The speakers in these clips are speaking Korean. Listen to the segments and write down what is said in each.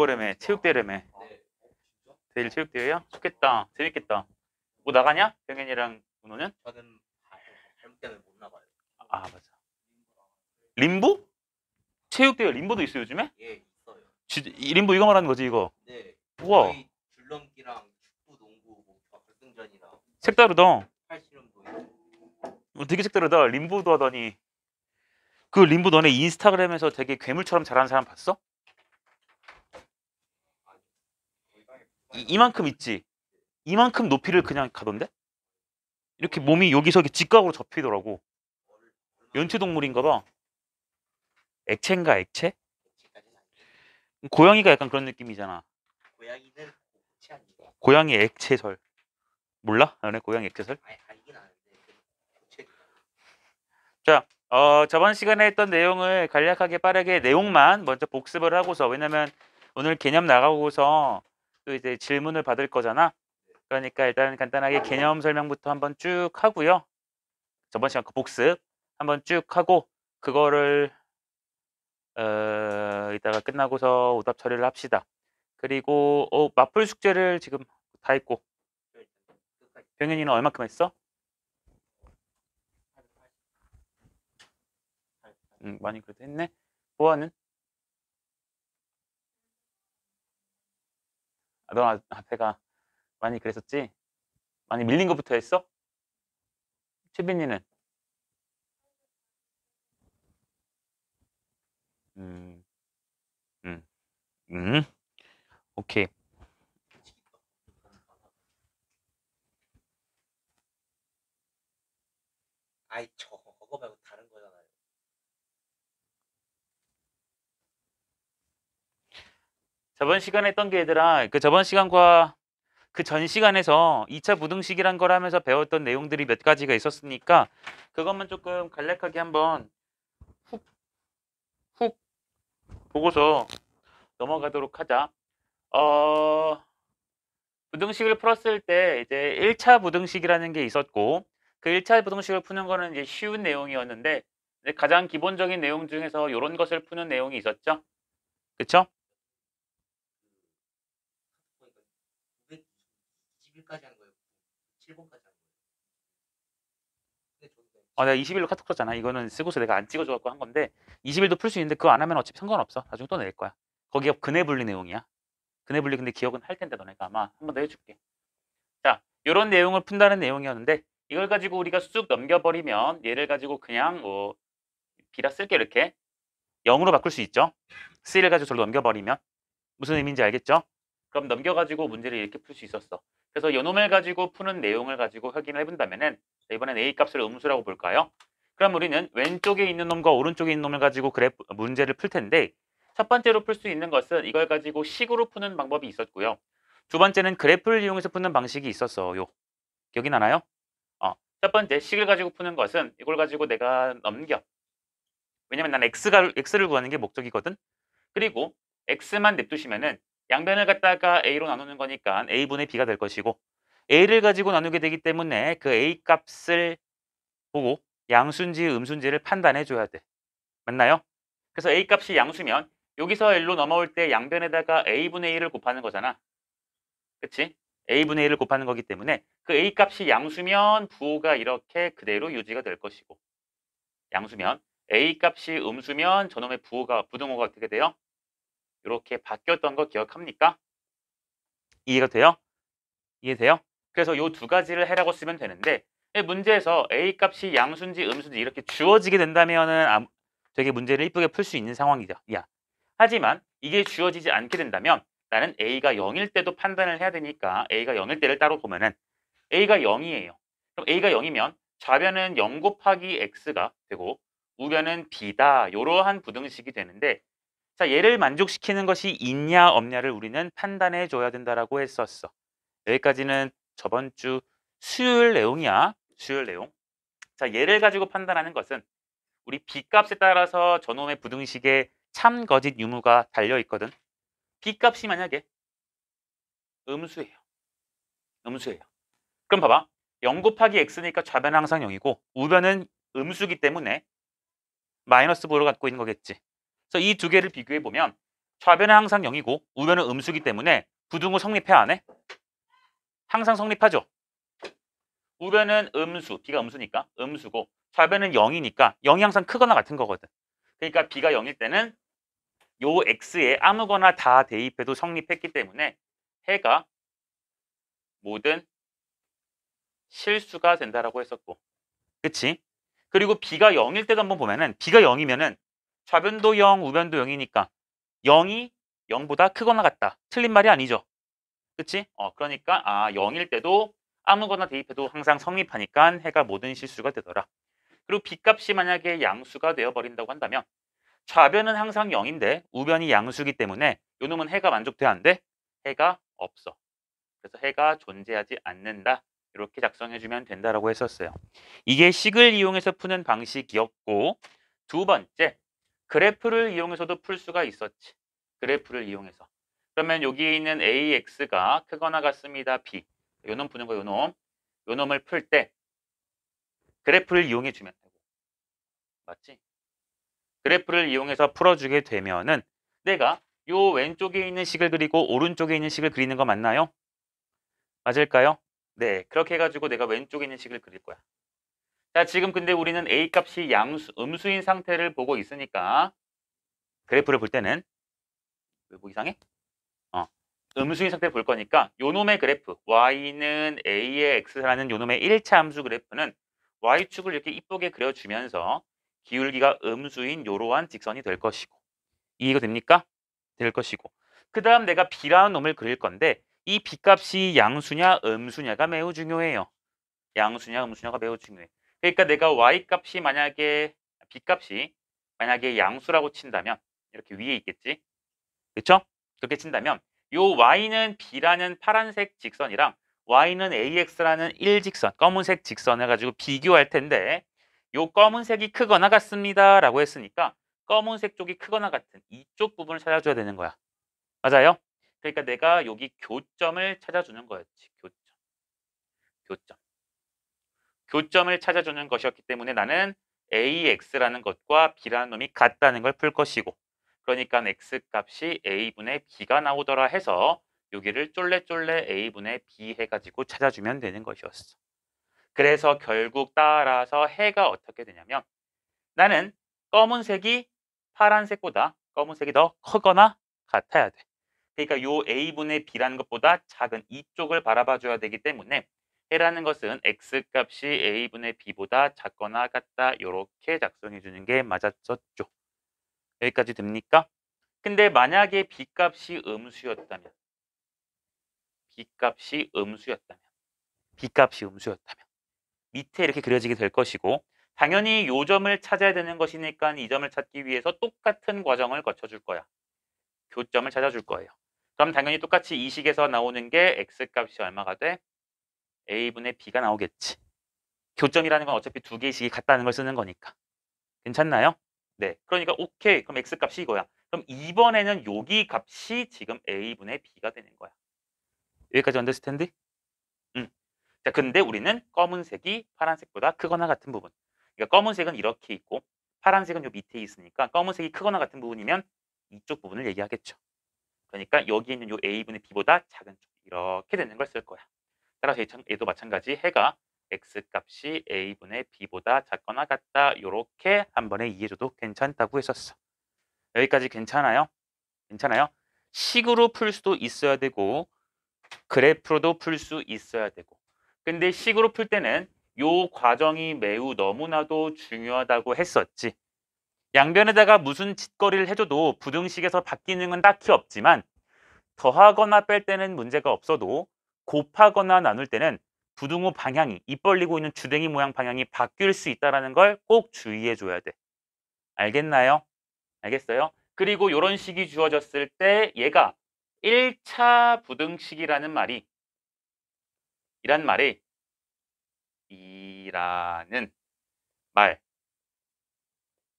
그거라며 체육대회라며. 네. 진짜? 내일 체육대회야? 좋겠다. 재밌겠다. 뭐 나가냐? 병현이랑 은호는? 저는 잘못 때문에 못 나가요. 아 맞아. 림보? 체육대회 림보도 있어 요즘에? 예, 있어요. 이 림보 이거 말하는 거지 이거? 네. 우와. 저희 줄넘기랑 축구, 농구, 뭐 결승전이랑 색다르다. 팔씨름도 있고. 되게 색다르다. 림보도 하다니. 그 림보 너네 인스타그램에서 되게 괴물처럼 잘하는 사람 봤어? 이만큼 있지? 이만큼 높이를 그냥 가던데? 이렇게 몸이 여기서 이렇게 직각으로 접히더라고. 연체동물인가 봐. 액체인가 액체? 액체까지는 아니고. 고양이가 약간 그런 느낌이잖아. 고양이는 고체 아니고. 고양이 액체설. 몰라? 너네 고양이 액체설? 알긴 아는데 고체. 자, 저번 시간에 했던 내용을 간략하게 빠르게 내용만 먼저 복습을 하고서, 왜냐면 오늘 개념 나가고서 또 이제 질문을 받을 거잖아. 그러니까 일단 간단하게 개념 설명부터 한번 쭉 하고요. 저번 시간 그 복습 한번 쭉 하고 그거를 이따가 끝나고서 오답 처리를 합시다. 그리고 맞풀 숙제를 지금 다 했고, 병현이는 얼마큼 했어? 많이 그래도 했네. 보아는? 너 앞에가 많이 그랬었지? 많이 밀린 것부터 했어? 최빈이는? 오케이. 아이 저거 말고 다른 거잖아요. 저번 시간에 했던 게 얘들아, 그 저번 시간과 그 전 시간에서 2차 부등식이란 걸 하면서 배웠던 내용들이 몇 가지가 있었으니까 그것만 조금 간략하게 한번 훅 보고서 넘어가도록 하자. 부등식을 풀었을 때 이제 1차 부등식이라는 게 있었고, 그 1차 부등식을 푸는 거는 이제 쉬운 내용이었는데, 이제 가장 기본적인 내용 중에서 이런 것을 푸는 내용이 있었죠. 그쵸? 921까지 하는 거예요. 7번까지 하는 거예요. 내가 20일로 카톡 썼잖아. 이거는 쓰고서 내가 안 찍어줘갖고 한 건데 20일도 풀 수 있는데 그거 안 하면 어차피 상관없어. 나중에 또 낼 거야. 거기가 근해 분리 내용이야. 근해 분리 근데 기억은 할 텐데 너네가 아마 한 번 더 해줄게. 자, 이런 내용을 푼다는 내용이었는데 이걸 가지고 우리가 쑥 넘겨버리면 얘를 가지고 그냥 B라 쓸게 이렇게 0으로 바꿀 수 있죠. C를 가지고 저로 넘겨버리면 무슨 의미인지 알겠죠? 그럼 넘겨가지고 문제를 이렇게 풀 수 있었어. 그래서 요놈을 가지고 푸는 내용을 가지고 확인을 해본다면은 이번엔 A 값을 음수라고 볼까요? 그럼 우리는 왼쪽에 있는 놈과 오른쪽에 있는 놈을 가지고 문제를 풀 텐데 첫 번째로 풀 수 있는 것은 이걸 가지고 식으로 푸는 방법이 있었고요. 두 번째는 그래프를 이용해서 푸는 방식이 있었어요. 기억이 나나요? 첫 번째 식을 가지고 푸는 것은 이걸 가지고 내가 넘겨. 왜냐면 난 X를 구하는 게 목적이거든. 그리고 X만 냅두시면은 양변을 갖다가 A로 나누는 거니까 A분의 B가 될 것이고 A를 가지고 나누게 되기 때문에 그 A 값을 보고 양수인지 음수인지를 판단해 줘야 돼. 맞나요? 그래서 A 값이 양수면 여기서 L로 넘어올 때 양변에다가 A분의 1을 곱하는 거잖아. 그치? A분의 1을 곱하는 거기 때문에 그 A 값이 양수면 부호가 이렇게 그대로 유지가 될 것이고 양수면 A 값이 음수면 저놈의 부등호가 어떻게 돼요? 이렇게 바뀌었던 거 기억합니까? 이해가 돼요? 이해돼요? 그래서 이 두 가지를 해라고 쓰면 되는데 문제에서 A 값이 양수인지 음수인지 이렇게 주어지게 된다면은 되게 문제를 이쁘게 풀 수 있는 상황이다. 하지만 이게 주어지지 않게 된다면 나는 A가 0일 때도 판단을 해야 되니까 A가 0일 때를 따로 보면은 A가 0이에요. 그럼 A가 0이면 좌변은 0 곱하기 X가 되고 우변은 B다. 이러한 부등식이 되는데 자, 얘를 만족시키는 것이 있냐 없냐를 우리는 판단해 줘야 된다라고 했었어. 여기까지는 저번 주 수요일 내용이야. 수요일 내용. 자, 얘를 가지고 판단하는 것은 우리 B값에 따라서 저놈의 부등식에 참, 거짓, 유무가 달려있거든. B값이 만약에 음수예요. 음수예요. 그럼 봐봐. 0 곱하기 X니까 좌변은 항상 0이고 우변은 음수기 때문에 마이너스 부호를 갖고 있는 거겠지. 그래서 이 두 개를 비교해 보면 좌변은 항상 0이고 우변은 음수기 때문에 부등호 성립해 안 해? 항상 성립하죠. 우변은 음수, b가 음수니까 음수고 좌변은 0이니까 0이 항상 크거나 같은 거거든. 그러니까 b가 0일 때는 요 x에 아무거나 다 대입해도 성립했기 때문에 해가 모든 실수가 된다라고 했었고. 그치? 그리고 b가 0일 때도 한번 보면은 b가 0이면은 좌변도 0, 우변도 0이니까 0이 0보다 크거나 같다. 틀린 말이 아니죠. 그치? 그러니까 0일 때도 아무거나 대입해도 항상 성립하니까 해가 모든 실수가 되더라. 그리고 b값이 만약에 양수가 되어버린다고 한다면 좌변은 항상 0인데 우변이 양수기 때문에 요 놈은 해가 만족돼야 안 돼? 해가 없어. 그래서 해가 존재하지 않는다. 이렇게 작성해주면 된다라고 했었어요. 이게 식을 이용해서 푸는 방식이었고 두 번째, 그래프를 이용해서도 풀 수가 있었지. 그래프를 이용해서. 그러면 여기에 있는 AX가 크거나 같습니다. B. 요 놈 푸는 거 요 놈. 요 놈을 풀 때 그래프를 이용해 주면 되고. 맞지? 그래프를 이용해서 풀어주게 되면은 내가 요 왼쪽에 있는 식을 그리고 오른쪽에 있는 식을 그리는 거 맞나요? 맞을까요? 네, 그렇게 해가지고 내가 왼쪽에 있는 식을 그릴 거야. 자, 지금 근데 우리는 A 값이 양수, 음수인 상태를 보고 있으니까 그래프를 볼 때는 왜 뭐 이상해? 음수인 상태를 볼 거니까 요 놈의 그래프 y는 a의 x라는 요 놈의 1차 함수 그래프는 y축을 이렇게 이쁘게 그려주면서 기울기가 음수인 요러한 직선이 될 것이고 이해가 됩니까? 될 것이고 그 다음 내가 b라는 놈을 그릴 건데 이 b값이 양수냐 음수냐가 매우 중요해요. 양수냐 음수냐가 매우 중요해. 그러니까 내가 y값이 만약에 b값이 만약에 양수라고 친다면 이렇게 위에 있겠지. 그렇죠? 그렇게 친다면 요 y는 b라는 파란색 직선이랑 y는 ax라는 일직선 검은색 직선을 가지고 비교할 텐데 요 검은색이 크거나 같습니다 라고 했으니까 검은색 쪽이 크거나 같은 이쪽 부분을 찾아줘야 되는 거야. 맞아요? 그러니까 내가 여기 교점을 찾아주는 거였지. 교점. 교점을 찾아주는 것이었기 때문에 나는 AX라는 것과 B라는 놈이 같다는 걸 풀 것이고 그러니까 X값이 A분의 B가 나오더라 해서 여기를 쫄래쫄래 A분의 B 해가지고 찾아주면 되는 것이었어. 그래서 결국 따라서 해가 어떻게 되냐면 나는 검은색이 파란색보다 검은색이 더 크거나 같아야 돼. 그러니까 요 A분의 B라는 것보다 작은 이쪽을 바라봐 줘야 되기 때문에 해라는 것은 X값이 A분의 B보다 작거나 같다. 이렇게 작성해 주는 게 맞았었죠. 여기까지 됩니까? 근데 만약에 B값이 음수였다면 B값이 음수였다면 B값이 음수였다면 밑에 이렇게 그려지게 될 것이고 당연히 요 점을 찾아야 되는 것이니까 이 점을 찾기 위해서 똑같은 과정을 거쳐줄 거야. 교점을 찾아줄 거예요. 그럼 당연히 똑같이 이 식에서 나오는 게 X값이 얼마가 돼? A분의 B가 나오겠지. 교점이라는 건 어차피 두 개의 식이 같다는 걸 쓰는 거니까. 괜찮나요? 네. 그러니까 오케이. 그럼 X값이 이거야. 그럼 이번에는 여기 값이 지금 A분의 B가 되는 거야. 여기까지 언더스탠드? 응. 자, 근데 우리는 검은색이 파란색보다 크거나 같은 부분. 그러니까 검은색은 이렇게 있고 파란색은 요 밑에 있으니까 검은색이 크거나 같은 부분이면 이쪽 부분을 얘기하겠죠. 그러니까 여기 있는 요 A분의 B보다 작은 쪽 이렇게 되는 걸 쓸 거야. 따라서 얘도 마찬가지 해가 X값이 A분의 B보다 작거나 같다. 요렇게 한 번에 이해해줘도 괜찮다고 했었어. 여기까지 괜찮아요? 괜찮아요? 식으로 풀 수도 있어야 되고 그래프로도 풀 수 있어야 되고 근데 식으로 풀 때는 요 과정이 매우 너무나도 중요하다고 했었지. 양변에다가 무슨 짓거리를 해줘도 부등식에서 바뀌는 건 딱히 없지만 더하거나 뺄 때는 문제가 없어도 곱하거나 나눌 때는 부등호 방향이 입 벌리고 있는 주댕이 모양 방향이 바뀔 수 있다는 걸 꼭 주의해 줘야 돼. 알겠나요? 알겠어요? 그리고 이런 식이 주어졌을 때 얘가 1차 부등식이라는 말이 이란 이라는 말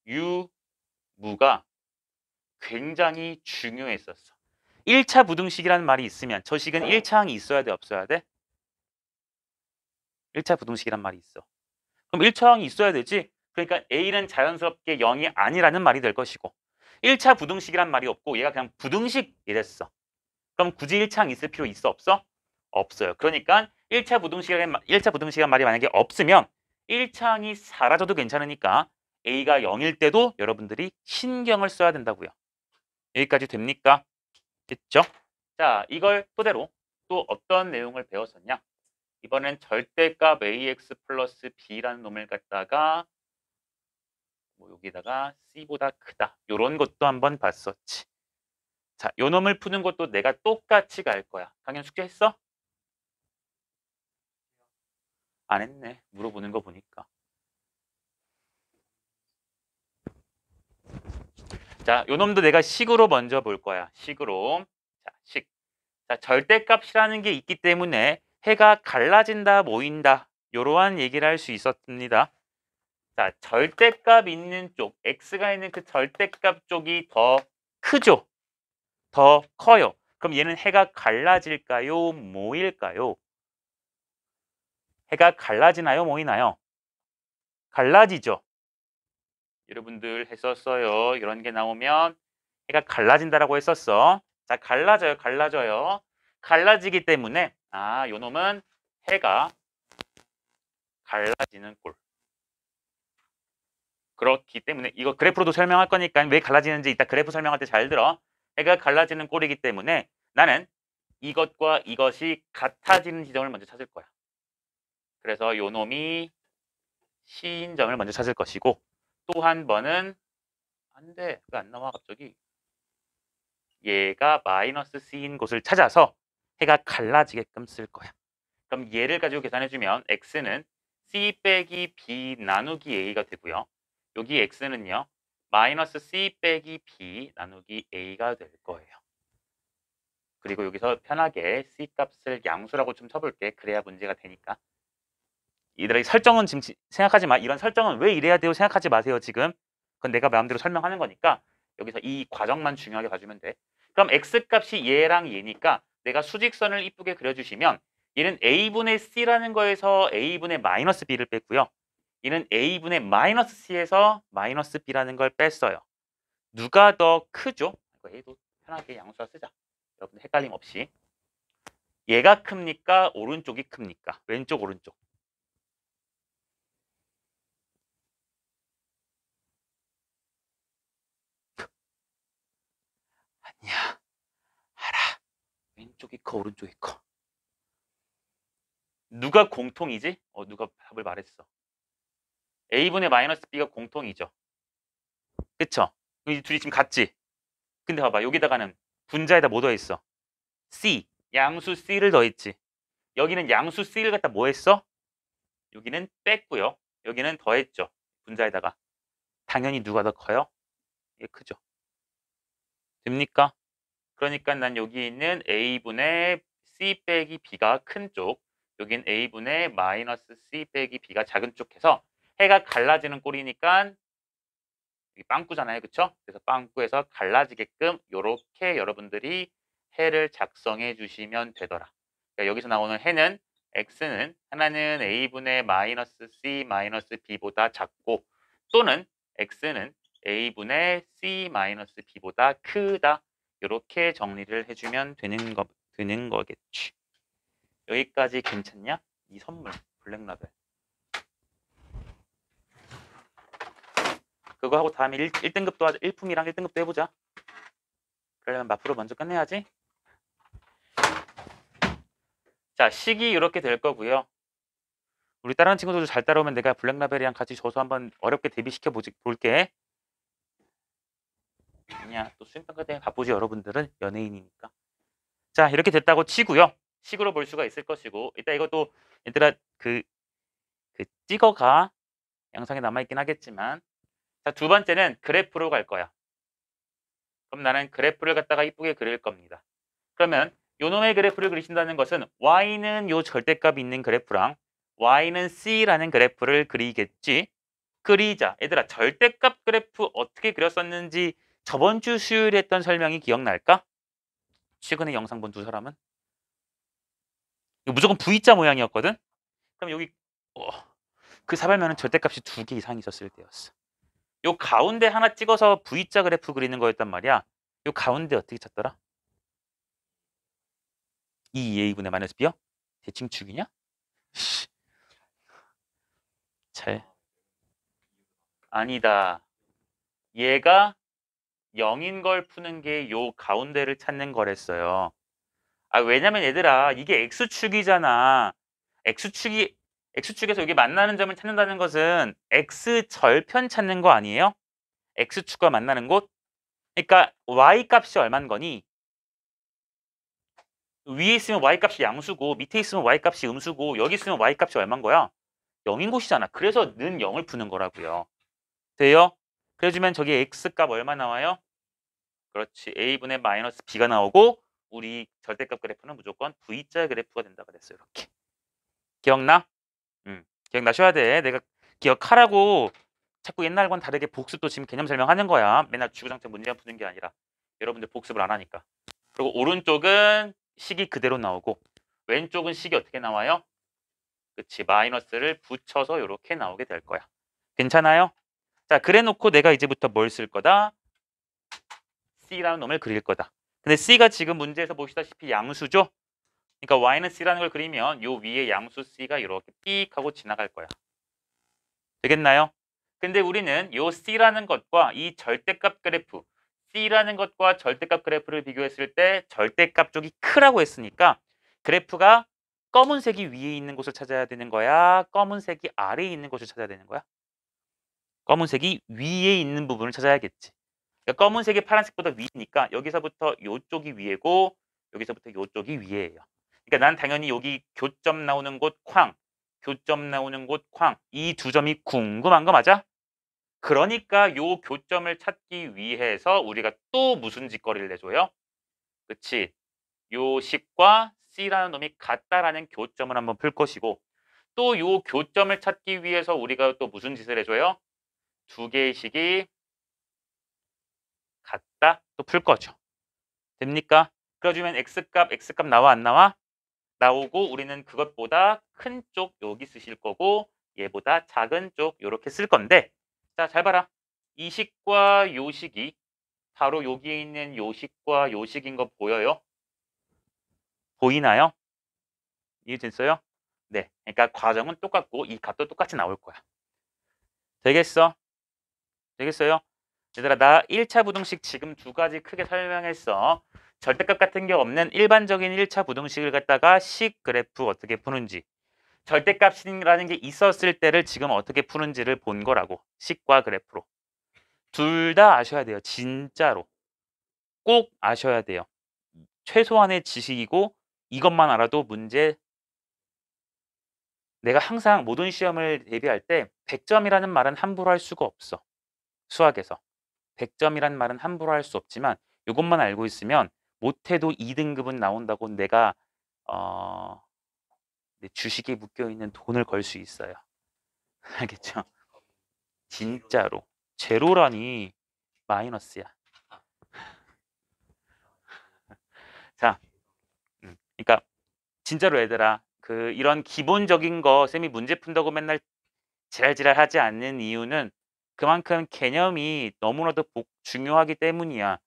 유무가 굉장히 중요했었어. 1차 부등식이라는 말이 있으면 저 식은 1차항이 있어야 돼 없어야 돼? 1차 부등식이란 말이 있어. 그럼 1차항이 있어야 되지? 그러니까 A는 자연스럽게 0이 아니라는 말이 될 것이고 1차 부등식이란 말이 없고 얘가 그냥 부등식 이랬어. 그럼 굳이 1창 있을 필요 있어 없어? 없어요. 그러니까 1차 부등식이란 말이 만약에 없으면 1창이 사라져도 괜찮으니까 A가 0일 때도 여러분들이 신경을 써야 된다고요. 여기까지 됩니까? 됐죠? 자, 이걸 토대로 또 어떤 내용을 배웠었냐? 이번엔 절대값 AX 플러스 B라는 놈을 갖다가 뭐 여기다가 C보다 크다. 요런 것도 한번 봤었지. 자, 요 놈을 푸는 것도 내가 똑같이 갈 거야. 강연 숙제했어? 안 했네. 물어보는 거 보니까. 자, 요 놈도 내가 식으로 먼저 볼 거야. 식으로. 자, 식. 자, 절대값이라는 게 있기 때문에 해가 갈라진다, 모인다. 요러한 얘기를 할 수 있었습니다. 자, 절대값 있는 쪽, x가 있는 그 절대값 쪽이 더 크죠? 더 커요. 그럼 얘는 해가 갈라질까요? 모일까요? 해가 갈라지나요? 모이나요? 갈라지죠? 여러분들 했었어요. 이런 게 나오면 해가 갈라진다라고 했었어. 자, 갈라져요. 갈라져요. 갈라지기 때문에 요 놈은 해가 갈라지는 꼴. 그렇기 때문에 이거 그래프로도 설명할 거니까 왜 갈라지는지 이따 그래프 설명할 때 잘 들어. 해가 갈라지는 꼴이기 때문에 나는 이것과 이것이 같아지는 지점을 먼저 찾을 거야. 그래서 요 놈이 C인 점을 먼저 찾을 것이고 또 한 번은 안 돼. 왜 안 나와 갑자기. 얘가 마이너스 C인 곳을 찾아서 해가 갈라지게끔 쓸 거야. 그럼 얘를 가지고 계산해주면 x는 C 빼기 B 나누기 A가 되고요. 여기 x는요. 마이너스 C 빼기 B 나누기 A가 될 거예요. 그리고 여기서 편하게 C 값을 양수라고 좀 쳐볼게. 그래야 문제가 되니까. 얘들아 설정은 지금 생각하지 마. 이런 설정은 왜 이래야 돼요? 생각하지 마세요 지금. 그건 내가 마음대로 설명하는 거니까 여기서 이 과정만 중요하게 봐주면 돼. 그럼 x값이 얘랑 얘니까 내가 수직선을 이쁘게 그려주시면 얘는 a분의 c라는 거에서 a분의 마이너스 b를 뺐고요. 얘는 a분의 마이너스 c에서 마이너스 b라는 걸 뺐어요. 누가 더 크죠? 이거 얘도 편하게 양수화 쓰자. 여러분 헷갈림 없이. 얘가 큽니까? 오른쪽이 큽니까? 왼쪽 오른쪽. 아니야. 알아. 왼쪽이 커 오른쪽이 커. 누가 공통이지? 누가 답을 말했어. a분의 마이너스 b가 공통이죠. 그쵸? 이 둘이 지금 같지? 근데 봐봐 여기다가는 분자에다 뭐 더했어? c. 양수 c를 더했지. 여기는 양수 c를 갖다 뭐 했어? 여기는 뺐고요. 여기는 더했죠. 분자에다가. 당연히 누가 더 커요? 이게 크죠. 됩니까? 그러니까 난 여기 있는 a분의 c 빼기 b가 큰 쪽, 여긴 a분의 마이너스 c 빼기 b가 작은 쪽 해서 해가 갈라지는 꼴이니까 여기 빵꾸잖아요. 그쵸? 그래서 빵꾸에서 갈라지게끔 이렇게 여러분들이 해를 작성해 주시면 되더라. 그러니까 여기서 나오는 해는 x는 하나는 a분의 마이너스 c 마이너스 b보다 작고 또는 x는 a분의 c 마이너스 b보다 크다. 이렇게 정리를 해주면 되는 거겠지. 여기까지 괜찮냐? 이 선물 블랙라벨. 그거 하고 다음에 1등급도 하자. 1품이랑 1등급도 해보자. 그러려면 마프로 먼저 끝내야지. 자, 식이 이렇게 될 거고요. 우리 다른 친구들도 잘 따라오면 내가 블랙라벨이랑 같이 줘서 한번 어렵게 대비시켜 볼게. 아니야, 또 수행평가 때문에 바쁘지 여러분들은 연예인이니까. 자, 이렇게 됐다고 치고요. 식으로 볼 수가 있을 것이고 이따 이것도 얘들아 그 찍어가 영상에 남아있긴 하겠지만 자, 두 번째는 그래프로 갈 거야. 그럼 나는 그래프를 갖다가 이쁘게 그릴 겁니다. 그러면 요 놈의 그래프를 그리신다는 것은 y는 요 절대값이 있는 그래프랑 y는 c라는 그래프를 그리겠지. 그리자. 얘들아 절대값 그래프 어떻게 그렸었는지 저번 주 수요일에 했던 설명이 기억날까? 최근에 영상 본 두 사람은? 이거 무조건 V자 모양이었거든? 그럼 여기 그 사발면은 절대값이 2개 이상 있었을 때였어. 요 가운데 하나 찍어서 V자 그래프 그리는 거였단 말이야. 요 가운데 어떻게 찾더라? 2a분의 마이너스 b요? 대칭축이냐? 잘 아니다. 얘가 0인 걸 푸는 게 요 가운데를 찾는 거랬어요. 아, 왜냐면 얘들아, 이게 x축이잖아. x축에서 여기 만나는 점을 찾는다는 것은 x절편 찾는 거 아니에요? x축과 만나는 곳? 그러니까 y 값이 얼만 거니? 위에 있으면 y 값이 양수고 밑에 있으면 y 값이 음수고 여기 있으면 y 값이 얼만 거야? 0인 곳이잖아. 그래서 는 0을 푸는 거라고요. 돼요? 그래주면 저기 x값 얼마 나와요? 그렇지. a분의 마이너스 b가 나오고 우리 절대값 그래프는 무조건 V자 그래프가 된다 그랬어요. 이렇게. 기억나? 기억나셔야 돼. 내가 기억하라고 자꾸 옛날과는 다르게 복습도 지금 개념 설명하는 거야. 맨날 주구장창 문제만 푸는 게 아니라. 여러분들 복습을 안 하니까. 그리고 오른쪽은 식이 그대로 나오고 왼쪽은 식이 어떻게 나와요? 그치. 마이너스를 붙여서 이렇게 나오게 될 거야. 괜찮아요? 자, 그래 놓고 내가 이제부터 뭘 쓸 거다? C라는 놈을 그릴 거다. 근데 C가 지금 문제에서 보시다시피 양수죠? 그러니까 Y는 C라는 걸 그리면 요 위에 양수 C가 이렇게 삑 하고 지나갈 거야. 되겠나요? 근데 우리는 요 C라는 것과 이 절대값 그래프, C라는 것과 절대값 그래프를 비교했을 때 절대값 쪽이 크라고 했으니까 그래프가 검은색이 위에 있는 곳을 찾아야 되는 거야? 검은색이 아래에 있는 곳을 찾아야 되는 거야? 검은색이 위에 있는 부분을 찾아야겠지. 그러니까 검은색이 파란색보다 위니까 여기서부터 요쪽이 위에고 여기서부터 요쪽이 위에예요. 그러니까 난 당연히 여기 교점 나오는 곳 쾅, 교점 나오는 곳 쾅, 이 두 점이 궁금한 거 맞아? 그러니까 요 교점을 찾기 위해서 우리가 또 무슨 짓거리를 내줘요? 그치? 요 식과 C라는 놈이 같다라는 교점을 한번 풀 것이고 또 요 교점을 찾기 위해서 우리가 또 무슨 짓을 해줘요? 두 개의 식이 같다? 또 풀 거죠. 됩니까? 그래주면 x값 나와 안 나와? 나오고 우리는 그것보다 큰 쪽 여기 쓰실 거고 얘보다 작은 쪽 이렇게 쓸 건데 자, 잘 봐라. 이 식과 요 식이 바로 여기에 있는 요 식과 요 식인 거 보여요? 보이나요? 이해됐어요? 네. 그러니까 과정은 똑같고 이 값도 똑같이 나올 거야. 되겠어? 되겠어요? 얘들아, 나 1차 부등식 지금 두 가지 크게 설명했어. 절대값 같은 게 없는 일반적인 1차 부등식을 갖다가 식 그래프 어떻게 푸는지, 절대값이라는 게 있었을 때를 지금 어떻게 푸는지를 본 거라고. 식과 그래프로. 둘 다 아셔야 돼요. 진짜로. 꼭 아셔야 돼요. 최소한의 지식이고 이것만 알아도 문제. 내가 항상 모든 시험을 대비할 때 100점이라는 말은 함부로 할 수가 없어. 수학에서. 100점이라는 말은 함부로 할 수 없지만 이것만 알고 있으면 못해도 2등급은 나온다고 내가 내 주식에 묶여있는 돈을 걸 수 있어요. 알겠죠? 진짜로. 제로라니 마이너스야. 자, 그러니까 진짜로 얘들아 이런 기본적인 거 쌤이 문제 푼다고 맨날 지랄지랄 하지 않는 이유는 그만큼 개념이 너무나도 중요하기 때문이야.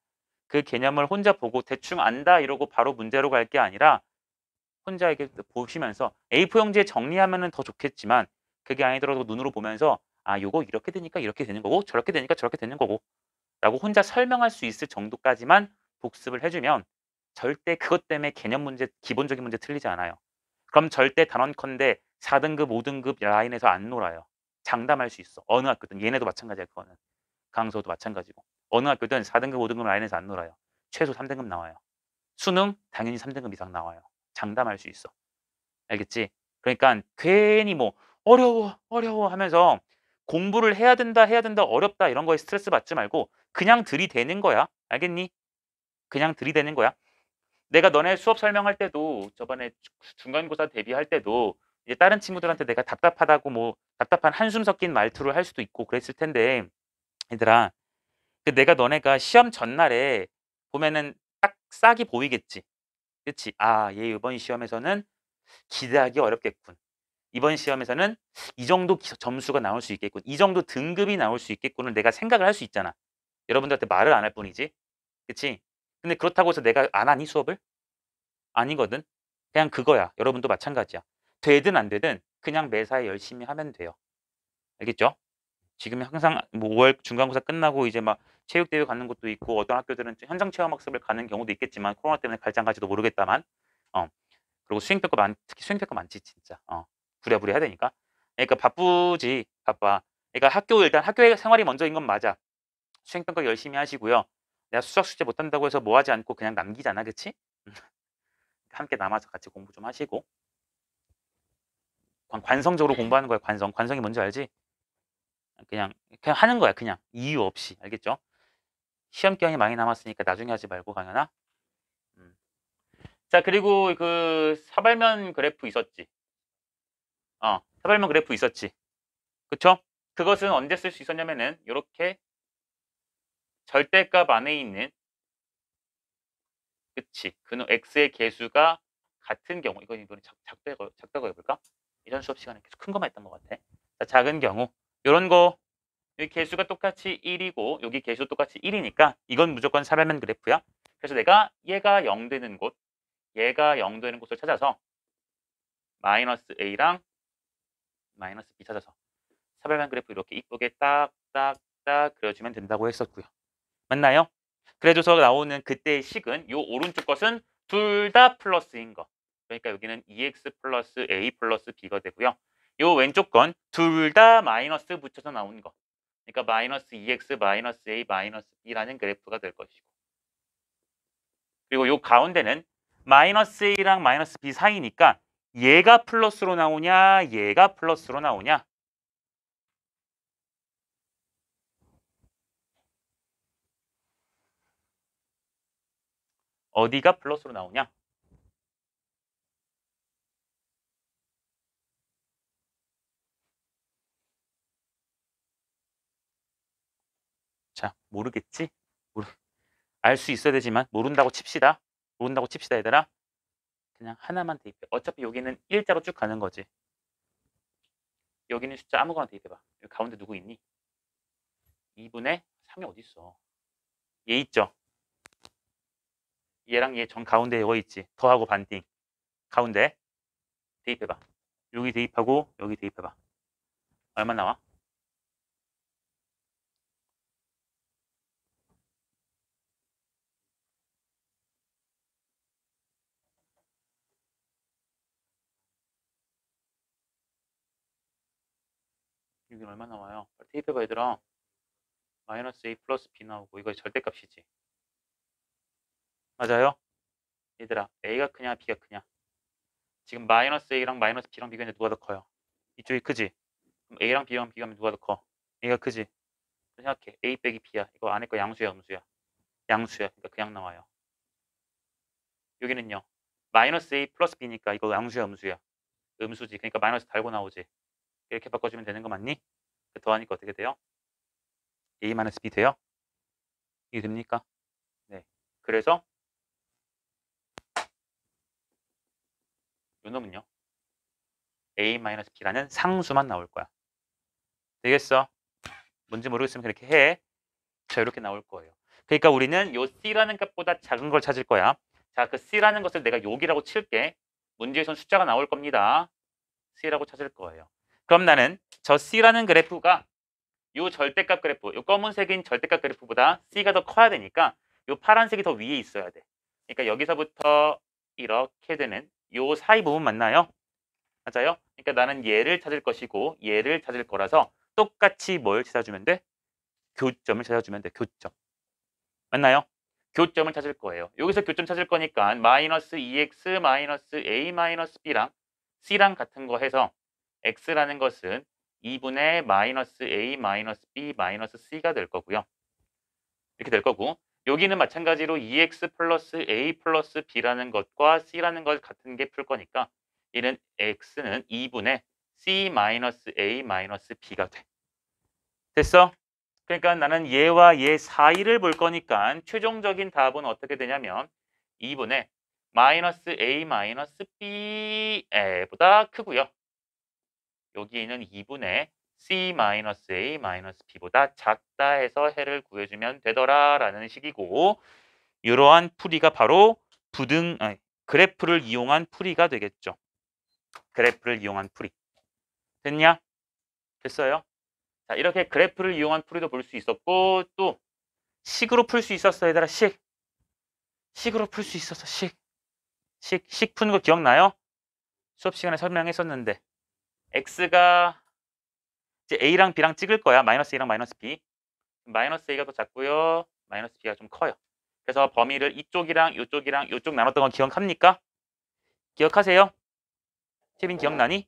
그 개념을 혼자 보고 대충 안다 이러고 바로 문제로 갈 게 아니라 혼자 이렇게 보시면서 A4 용지에 정리하면 더 좋겠지만 그게 아니더라도 눈으로 보면서 아 요거 이렇게 되니까 이렇게 되는 거고 저렇게 되니까 저렇게 되는 거고 라고 혼자 설명할 수 있을 정도까지만 복습을 해주면 절대 그것 때문에 개념 문제 기본적인 문제 틀리지 않아요. 그럼 절대 단언컨대 4등급 5등급 라인에서 안 놀아요. 장담할 수 있어. 어느 학교든 얘네도 마찬가지야. 그거는 강서도 마찬가지고 어느 학교든 4등급 5등급 라인에서 안 놀아요. 최소 3등급 나와요. 수능 당연히 3등급 이상 나와요. 장담할 수 있어. 알겠지? 그러니까 괜히 뭐 어려워 하면서 공부를 해야 된다 어렵다 이런 거에 스트레스 받지 말고 그냥 들이대는 거야. 알겠니? 그냥 들이대는 거야. 내가 너네 수업 설명할 때도 저번에 중간고사 대비할 때도 이제 다른 친구들한테 내가 답답하다고 뭐 답답한 한숨 섞인 말투를 할 수도 있고 그랬을 텐데 얘들아 내가 너네가 시험 전날에 보면은 딱 싹이 보이겠지. 그치? 아, 얘 이번 시험에서는 기대하기 어렵겠군. 이번 시험에서는 이 정도 점수가 나올 수 있겠군. 이 정도 등급이 나올 수 있겠군을 내가 생각을 할 수 있잖아. 여러분들한테 말을 안 할 뿐이지. 그치? 근데 그렇다고 해서 내가 안 하니 수업을? 아니거든. 그냥 그거야. 여러분도 마찬가지야. 되든 안 되든 그냥 매사에 열심히 하면 돼요. 알겠죠? 지금 항상 뭐 5월 중간고사 끝나고 이제 막 체육대회 가는 것도 있고 어떤 학교들은 현장 체험 학습을 가는 경우도 있겠지만 코로나 때문에 갈지 안 갈지도 모르겠다만 그리고 특히 수행평가 많지 진짜 부랴부랴 해야 되니까 그러니까 바쁘지 바빠. 그러니까 일단 학교 생활이 먼저인 건 맞아. 수행평가 열심히 하시고요. 내가 수학 숙제 못한다고 해서 뭐 하지 않고 그냥 남기잖아, 그치? 함께 남아서 같이 공부 좀 하시고 관성적으로 공부하는 거야. 관성이 뭔지 알지? 그냥 하는 거야. 그냥 이유 없이. 알겠죠? 시험 기간이 많이 남았으니까 나중에 하지 말고 강연아. 자, 그리고 그 사발면 그래프 있었지. 사발면 그래프 있었지. 그쵸? 그것은 언제 쓸 수 있었냐면은 이렇게 절대값 안에 있는 그치. 그놈 x의 개수가 같은 경우 이번에 작다고 해볼까? 이전 수업 시간에 계속 큰 거만 했던 것 같아. 자, 작은 경우 이런 거 여기 개수가 똑같이 1이고 여기 개수 똑같이 1이니까 이건 무조건 사발면 그래프야. 그래서 내가 얘가 0 되는 곳 얘가 0 되는 곳을 찾아서 마이너스 a랑 마이너스 b 찾아서 사발면 그래프 이렇게 이쁘게 딱딱딱 그려주면 된다고 했었고요. 맞나요? 그래줘서 나오는 그때의 식은 요 오른쪽 것은 둘 다 플러스인 거. 그러니까 여기는 2x 플러스 a 플러스 b가 되고요. 요 왼쪽 건 둘 다 마이너스 붙여서 나온 거. 그러니까 마이너스 2x 마이너스 a 마이너스 b라는 그래프가 될 것이고. 그리고 요 가운데는 마이너스 a랑 마이너스 b 사이니까 얘가 플러스로 나오냐 얘가 플러스로 나오냐. 어디가 플러스로 나오냐. 자, 모르겠지? 알 수 있어야 되지만 모른다고 칩시다. 모른다고 칩시다 얘들아. 그냥 하나만 대입해. 어차피 여기는 일자로 쭉 가는 거지. 여기는 숫자 아무거나 대입해봐. 여기 가운데 누구 있니? 2분의 3이 어딨어? 얘 있죠? 얘랑 얘 정 가운데 이거 있지? 더하고 반띵. 가운데 대입해봐. 여기 대입하고 여기 대입해봐. 얼마 나와? 여기 얼마 나와요? 대입해봐 얘들아. 마이너스 a 플러스 b 나오고 이거 절대값이지. 맞아요? 얘들아 a가 크냐 b가 크냐? 지금 마이너스 a랑 마이너스 b랑 비교했는데 누가 더 커요? 이쪽이 크지? 그럼 a랑 b랑 비교하면 누가 더 커? a가 크지? 생각해. a 빼기 b야. 이거 안에 거 양수야 음수야? 양수야. 그러니까 그냥 나와요. 여기는요. 마이너스 a 플러스 b니까 이거 양수야 음수야? 음수지. 그러니까 마이너스 달고 나오지. 이렇게 바꿔주면 되는 거 맞니? 더하니까 어떻게 돼요? a 마이너스 b 돼요? 이게 됩니까? 네. 그래서 요 놈은요. a 마이너스 b라는 상수만 나올 거야. 되겠어? 뭔지 모르겠으면 그렇게 해. 자, 이렇게 나올 거예요. 그러니까 우리는 요 c라는 값보다 작은 걸 찾을 거야. 자, 그 c라는 것을 내가 여기라고 칠게. 문제에선 숫자가 나올 겁니다. c라고 찾을 거예요. 그럼 나는 저 c라는 그래프가 요 절대값 그래프, 요 검은색인 절대값 그래프보다 c가 더 커야 되니까 요 파란색이 더 위에 있어야 돼. 그러니까 여기서부터 이렇게 되는 요 사이 부분 맞나요? 맞아요? 그러니까 나는 얘를 찾을 것이고 얘를 찾을 거라서 똑같이 뭘 찾아주면 돼? 교점을 찾아주면 돼. 교점. 맞나요? 교점을 찾을 거예요. 여기서 교점 찾을 거니까 마이너스 2x 마이너스 a 마이너스 b랑 c랑 같은 거 해서 x라는 것은 2분의 마이너스 a 마이너스 b 마이너스 c가 될 거고요. 이렇게 될 거고 여기는 마찬가지로 2x 플러스 a 플러스 b라는 것과 c라는 것 같은 게 풀 거니까 얘는 x는 2분의 c 마이너스 a 마이너스 b가 돼. 됐어? 그러니까 나는 얘와 얘 사이를 볼 거니까 최종적인 답은 어떻게 되냐면 2분의 마이너스 a 마이너스 b보다 크고요. 여기는 2분의 C-A-B보다 작다 해서 해를 구해주면 되더라 라는 식이고, 이러한 풀이가 바로 그래프를 이용한 풀이가 되겠죠. 그래프를 이용한 풀이. 됐냐? 됐어요? 자, 이렇게 그래프를 이용한 풀이도 볼 수 있었고, 또 식으로 풀 수 있었어, 얘들아. 식으로 풀 수 있었어. 식 푸는 거 기억나요? 수업 시간에 설명했었는데, x가 이제 a랑 b랑 찍을 거야. 마이너스 a랑 마이너스 b. 마이너스 a가 더 작고요. 마이너스 b가 좀 커요. 그래서 범위를 이쪽이랑 이쪽 나눴던 거 기억합니까? 기억하세요? 케빈 기억나니?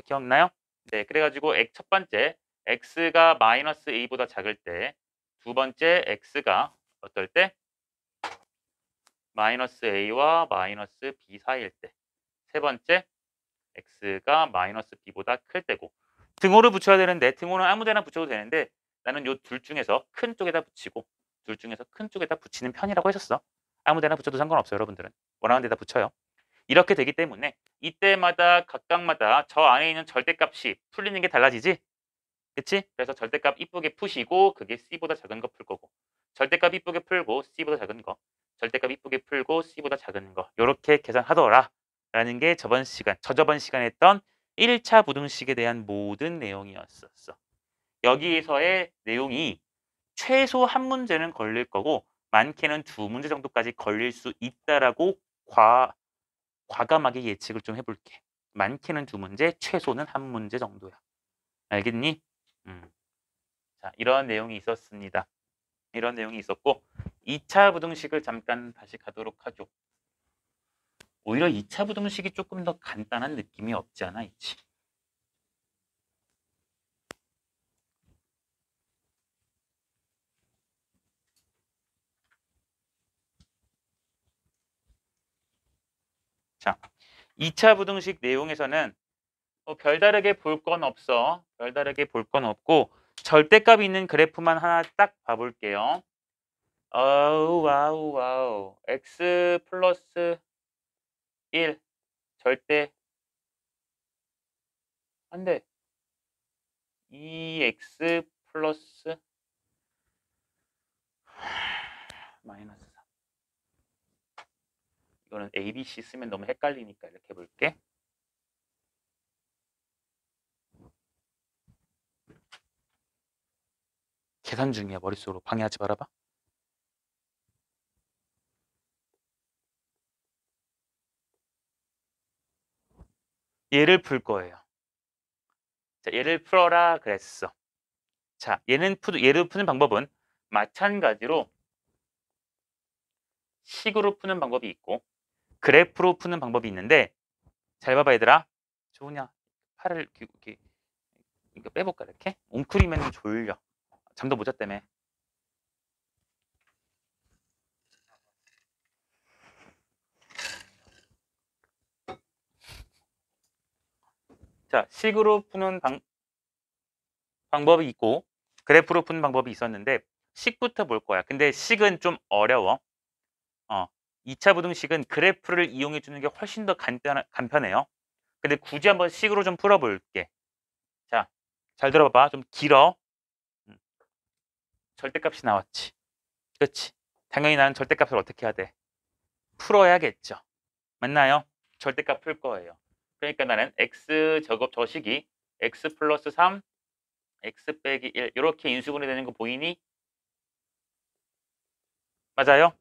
기억나요? 네, 그래가지고 첫 번째 x가 마이너스 a보다 작을 때, 두 번째 x가 어떨 때? 마이너스 a와 마이너스 b 사이일 때, 세 번째 x가 마이너스 b보다 클 때고, 등호를 붙여야 되는데 등호는 아무 데나 붙여도 되는데 나는 요 둘 중에서 큰 쪽에다 붙이고 둘 중에서 큰 쪽에다 붙이는 편이라고 했었어. 아무 데나 붙여도 상관없어요. 여러분들은 원하는 데다 붙여요. 이렇게 되기 때문에 이때마다 각각마다 저 안에 있는 절대값이 풀리는 게 달라지지? 그치? 그래서 절대값 이쁘게 푸시고 그게 c보다 작은 거 풀 거고, 절대값 이쁘게 풀고 c보다 작은 거, 절대값 이쁘게 풀고 c보다 작은 거, 요렇게 계산하더라 라는 게 저저번 시간에 했던 1차 부등식에 대한 모든 내용이었었어. 여기에서의 내용이 최소 한 문제는 걸릴 거고 많게는 두 문제 정도까지 걸릴 수 있다라고 과감하게 예측을 좀 해볼게. 많게는 두 문제, 최소는 한 문제 정도야. 알겠니? 자, 이런 내용이 있었습니다. 이런 내용이 있었고 2차 부등식을 잠깐 다시 가도록 하죠. 오히려 2차 부등식이 조금 더 간단한 느낌이 없지 않아 있지. 자, 2차 부등식 내용에서는 별다르게 볼 건 없어. 별다르게 볼 건 없고 절대값이 있는 그래프만 하나 딱 봐볼게요. 와우. x 플러스 1 절대 안 돼. 2x 플러스 마이너스 3. 이거는 a, b, c 쓰면 너무 헷갈리니까 이렇게 해볼게. 계산 중이야. 머릿속으로 방해하지 말아봐. 얘를 풀 거예요. 자, 얘를 풀어라 그랬어. 자, 얘를 푸는 방법은 마찬가지로 식으로 푸는 방법이 있고 그래프로 푸는 방법이 있는데, 잘 봐봐 얘들아. 좋으냐? 팔을 이렇게 빼볼까 이렇게? 웅크리면 졸려. 잠도 못 잤다며. 자, 식으로 푸는 방법이 있고 그래프로 푸는 방법이 있었는데 식부터 볼 거야. 근데 식은 좀 어려워. 2차 부등식은 그래프를 이용해 주는 게 훨씬 더 간편해요. 근데 굳이 한번 식으로 좀 풀어볼게. 자, 잘 들어봐봐. 좀 길어. 절대값이 나왔지. 그렇지? 당연히 나는 절대값을 어떻게 해야 돼? 풀어야겠죠. 맞나요? 절대값 풀 거예요. 그러니까 나는 저 식이 x 플러스 3, x 빼기 1 이렇게 인수분해 되는 거 보이니? 맞아요?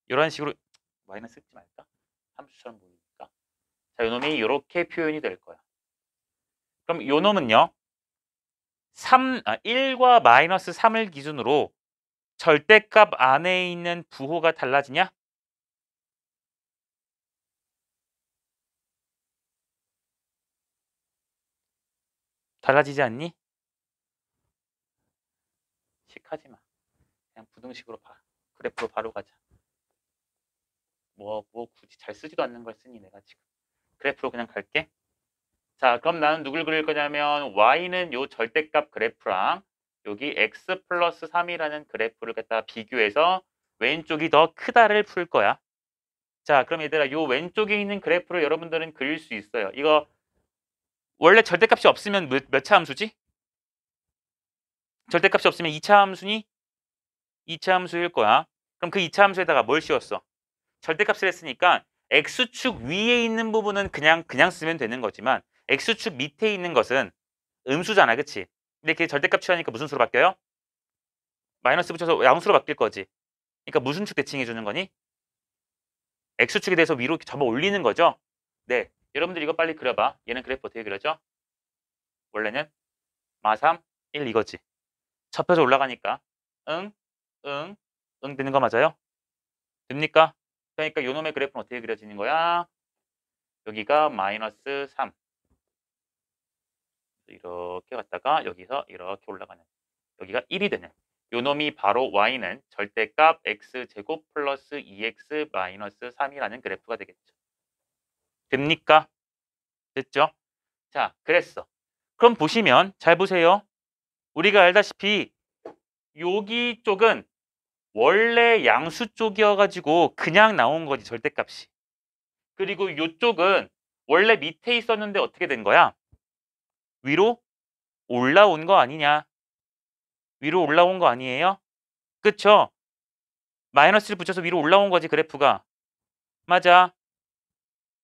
이런 식으로 마이너스 쓰지 말까? 함수처럼 보이니까. 자, 요놈이 이렇게 표현이 될 거야. 그럼 요놈은요. 1과 마이너스 3을 기준으로 절대값 안에 있는 부호가 달라지냐? 달라지지 않니? 식하지 마. 그냥 부등식으로 그래프로 바로 가자. 뭐 굳이 잘 쓰지도 않는 걸 쓰니 내가 지금. 그래프로 그냥 갈게. 자, 그럼 나는 누굴 그릴 거냐면 y는 요 절대값 그래프랑 여기 x 플러스 3이라는 그래프를 갖다가 비교해서 왼쪽이 더 크다를 풀 거야. 자, 그럼 얘들아 요 왼쪽에 있는 그래프를 여러분들은 그릴 수 있어요. 이거 원래 절대값이 없으면 몇 차 함수지? 절대값이 없으면 2차 함수니? 2차 함수일 거야. 그럼 그 2차 함수에다가 뭘 씌웠어? 절대값을 했으니까 x축 위에 있는 부분은 그냥 쓰면 되는 거지만 x축 밑에 있는 것은 음수잖아, 그치? 근데 걔 절대값 취하니까 무슨 수로 바뀌어요? 마이너스 붙여서 양수로 바뀔 거지. 그러니까 무슨 축 대칭해 주는 거니? x축에 대해서 위로 접어 올리는 거죠? 네. 여러분들 이거 빨리 그려봐. 얘는 그래프 어떻게 그려져? 원래는 마3, 1 이거지. 접혀서 올라가니까 응, 응, 응 되는 거 맞아요? 됩니까? 그러니까 요 놈의 그래프는 어떻게 그려지는 거야? 여기가 마이너스 3 이렇게 갔다가 여기서 이렇게 올라가는 여기가 1이 되는 요 놈이 바로 y는 절대값 x제곱 플러스 2x 마이너스 3이라는 그래프가 되겠죠. 됩니까? 됐죠? 자, 그랬어. 그럼 보시면 잘 보세요. 우리가 알다시피 여기 쪽은 원래 양수 쪽이어가지고 그냥 나온 거지 절대값이. 그리고 이쪽은 원래 밑에 있었는데 어떻게 된 거야? 위로 올라온 거 아니냐? 위로 올라온 거 아니에요? 그쵸? 마이너스를 붙여서 위로 올라온 거지 그래프가. 맞아.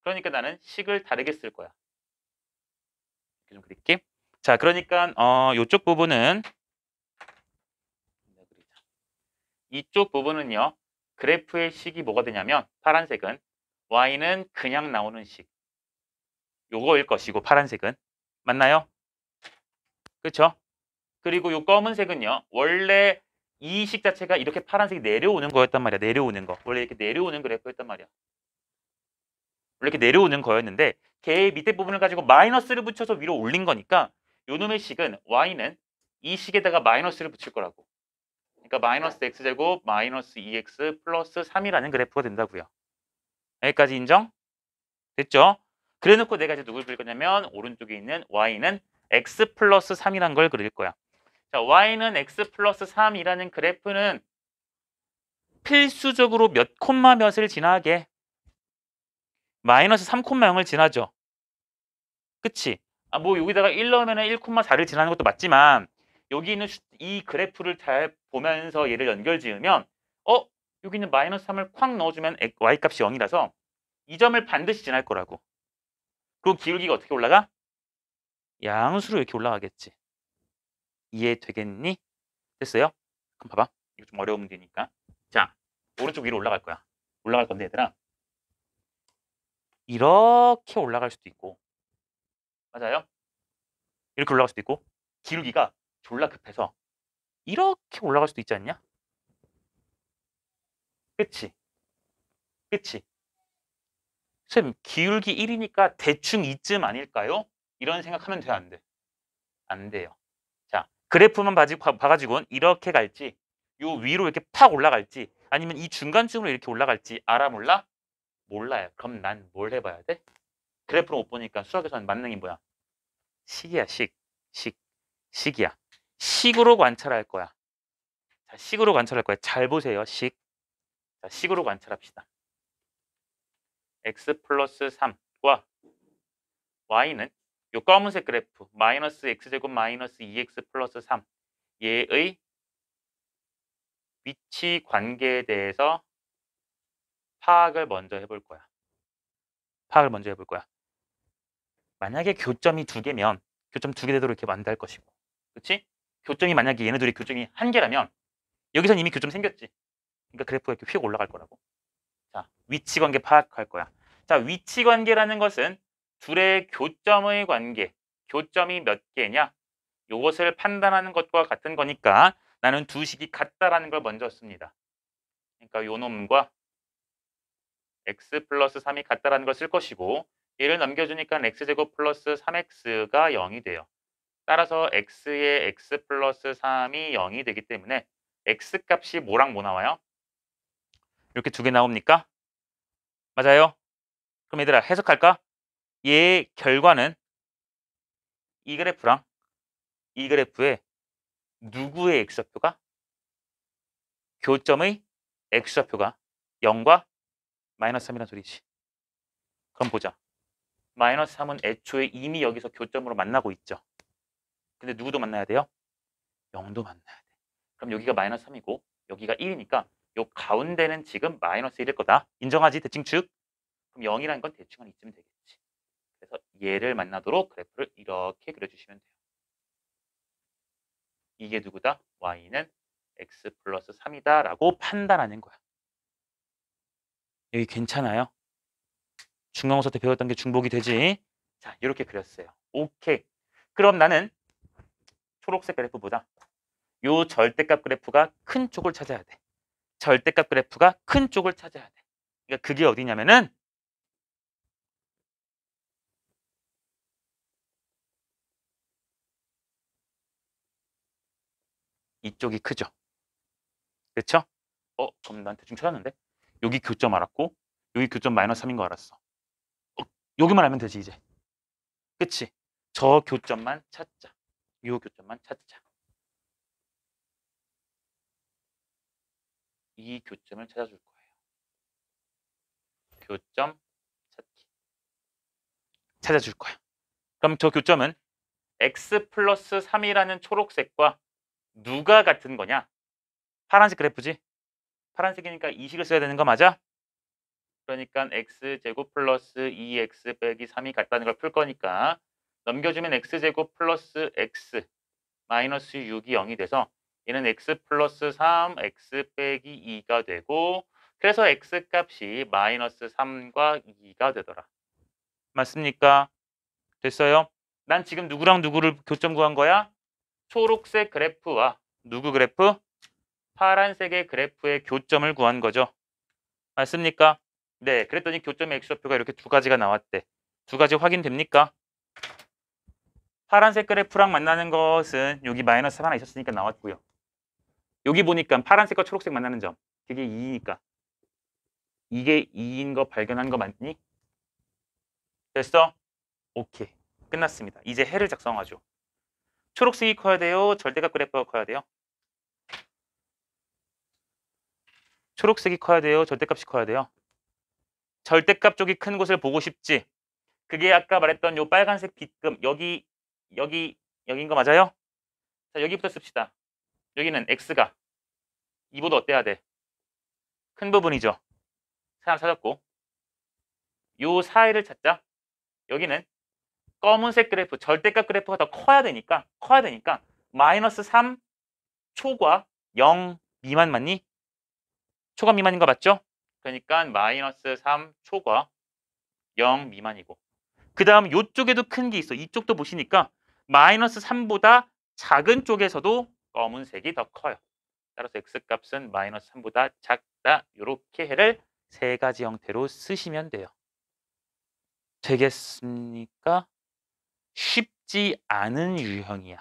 그러니까 나는 식을 다르게 쓸 거야. 이렇게 좀 그릴게. 자, 그러니까 이쪽 부분은 이쪽 부분은요. 그래프의 식이 뭐가 되냐면 파란색은 y는 그냥 나오는 식. 요거일 것이고 파란색은 맞나요? 그렇죠? 그리고 요 검은색은요. 원래 이 식 자체가 이렇게 파란색이 내려오는 거였단 말이야. 내려오는 거. 원래 이렇게 내려오는 그래프였단 말이야. 원래 이렇게 내려오는 거였는데 걔 밑에 부분을 가지고 마이너스를 붙여서 위로 올린 거니까 요 놈의 식은 y는 이 식에다가 마이너스를 붙일 거라고. 그러니까 마이너스 x제곱 마이너스 2x 플러스 3이라는 그래프가 된다고요. 여기까지 인정? 됐죠? 그래 놓고 내가 이제 누굴 그릴 거냐면 오른쪽에 있는 y는 x 플러스 3이라는 걸 그릴 거야. 자, y는 x 플러스 3이라는 그래프는 필수적으로 몇 콤마 몇을 지나게 마이너스 3,0을 지나죠. 그치? 뭐 여기다가 1 넣으면 1,4를 지나는 것도 맞지만 여기 있는 이 그래프를 잘 보면서 얘를 연결 지으면 여기 있는 마이너스 3을 콱 넣어주면 y값이 0이라서 이 점을 반드시 지날 거라고. 그리고 기울기가 어떻게 올라가? 양수로 이렇게 올라가겠지. 이해되겠니? 됐어요? 그럼 봐봐. 이거 좀 어려운 문제니까. 자, 오른쪽 위로 올라갈 거야. 올라갈 건데 얘들아. 이렇게 올라갈 수도 있고 맞아요? 이렇게 올라갈 수도 있고 기울기가 졸라 급해서 이렇게 올라갈 수도 있지 않냐? 그치? 그치? 쌤, 기울기 1이니까 대충 이쯤 아닐까요? 이런 생각하면 돼, 안 돼? 안 돼요. 자, 그래프만 봐가지고는 이렇게 갈지 요 위로 이렇게 팍 올라갈지 아니면 이 중간쯤으로 이렇게 올라갈지 알아 몰라? 몰라요. 그럼 난 뭘 해봐야 돼? 그래프를 못 보니까 수학에서는 만능이 뭐야? 식이야, 식이야. 식으로 관찰할 거야. 자, 식으로 관찰할 거야. 잘 보세요, 식. 자, 식으로 관찰합시다. x 플러스 3과 y는 요 검은색 그래프 마이너스 x제곱 마이너스 2x 플러스 3 얘의 위치 관계에 대해서 파악을 먼저 해볼 거야. 만약에 교점이 2개면 교점 2개 되도록 이렇게 만들 것이고 그렇지? 교점이 만약에 얘네 둘이 교점이 1개라면 여기선 이미 교점 생겼지. 그러니까 그래프가 이렇게 휙 올라갈 거라고. 자, 위치 관계 파악할 거야. 자, 위치 관계라는 것은 둘의 교점의 관계, 교점이 몇 개냐? 요것을 판단하는 것과 같은 거니까 나는 두 식이 같다라는 걸 먼저 씁니다. 그러니까 요 놈과 x 플러스 3이 같다라는 걸 쓸 것이고 얘를 넘겨주니까 x제곱 플러스 3x가 0이 돼요. 따라서 x의 x 플러스 3이 0이 되기 때문에 x 값이 뭐랑 뭐 나와요? 이렇게 두 개 나옵니까? 맞아요? 그럼 얘들아 해석할까? 얘의 결과는 이 그래프랑 이 그래프에 누구의 x좌표가? 교점의 x좌표가 0과 마이너스 3이라는 소리지. 그럼 보자. 마이너스 3은 애초에 이미 여기서 교점으로 만나고 있죠. 근데 누구도 만나야 돼요? 0도 만나야 돼. 그럼 여기가 마이너스 3이고 여기가 1이니까 요 가운데는 지금 마이너스 1일 거다. 인정하지? 대칭축. 그럼 0이라는 건 대충 한 이쯤 되겠지. 그래서 얘를 만나도록 그래프를 이렇게 그려주시면 돼요. 이게 누구다? y는 x 플러스 3이다 라고 판단하는 거야. 여기 괜찮아요? 중간고사 때 배웠던 게 중복이 되지? 자, 이렇게 그렸어요. 오케이. 그럼 나는 초록색 그래프보다 요 절대값 그래프가 큰 쪽을 찾아야 돼. 절대값 그래프가 큰 쪽을 찾아야 돼. 그러니까 그게 어디냐면은 이쪽이 크죠. 그렇죠? 그럼 난 대충 찾았는데 여기 교점 알았고 여기 교점 마이너스 3인 거 알았어. 여기만 알면 되지 이제. 그치? 저 교점만 찾자. 요 교점만 찾자. 이 교점을 찾아줄 거예요. 교점 찾기. 찾아줄 거야. 그럼 저 교점은 x 플러스 3이라는 초록색과 누가 같은 거냐? 파란색 그래프지? 파란색이니까 이식을 써야 되는 거 맞아? 그러니까 x제곱 플러스 2x 빼기 3이 같다는 걸 풀 거니까 넘겨주면 x제곱 플러스 x 마이너스 6이 0이 돼서 얘는 x 플러스 3 x 빼기 2가 되고 그래서 x 값이 마이너스 3과 2가 되더라. 맞습니까? 됐어요? 난 지금 누구랑 누구를 교점 구한 거야? 초록색 그래프와 누구 그래프? 파란색의 그래프의 교점을 구한 거죠. 맞습니까? 네, 그랬더니 교점의 x좌표가 이렇게 두 가지가 나왔대. 두 가지 확인됩니까? 파란색 그래프랑 만나는 것은 여기 마이너스 하나 있었으니까 나왔고요. 여기 보니까 파란색과 초록색 만나는 점 그게 2니까 이게 2인 거 발견한 거 맞니? 됐어? 오케이. 끝났습니다. 이제 해를 작성하죠. 초록색이 커야 돼요? 절대값 그래프가 커야 돼요? 초록색이 커야 돼요? 절대값이 커야 돼요? 절대값 쪽이 큰 곳을 보고 싶지? 그게 아까 말했던 요 빨간색 빗금 여기인 거 맞아요? 자, 여기부터 씁시다. 여기는 x가 2보다 어때야 돼? 큰 부분이죠. 하나 찾았고 요 사이를 찾자. 여기는 검은색 그래프, 절대값 그래프가 더 커야 되니까 마이너스 3 초과 0 미만 맞니? 초과 미만인 거 맞죠? 그러니까 마이너스 3 초과 0 미만이고 그 다음 요쪽에도 큰 게 있어. 이쪽도 보시니까 마이너스 3보다 작은 쪽에서도 검은색이 더 커요. 따라서 x값은 마이너스 3보다 작다. 이렇게 해를 세 가지 형태로 쓰시면 돼요. 되겠습니까? 쉽지 않은 유형이야.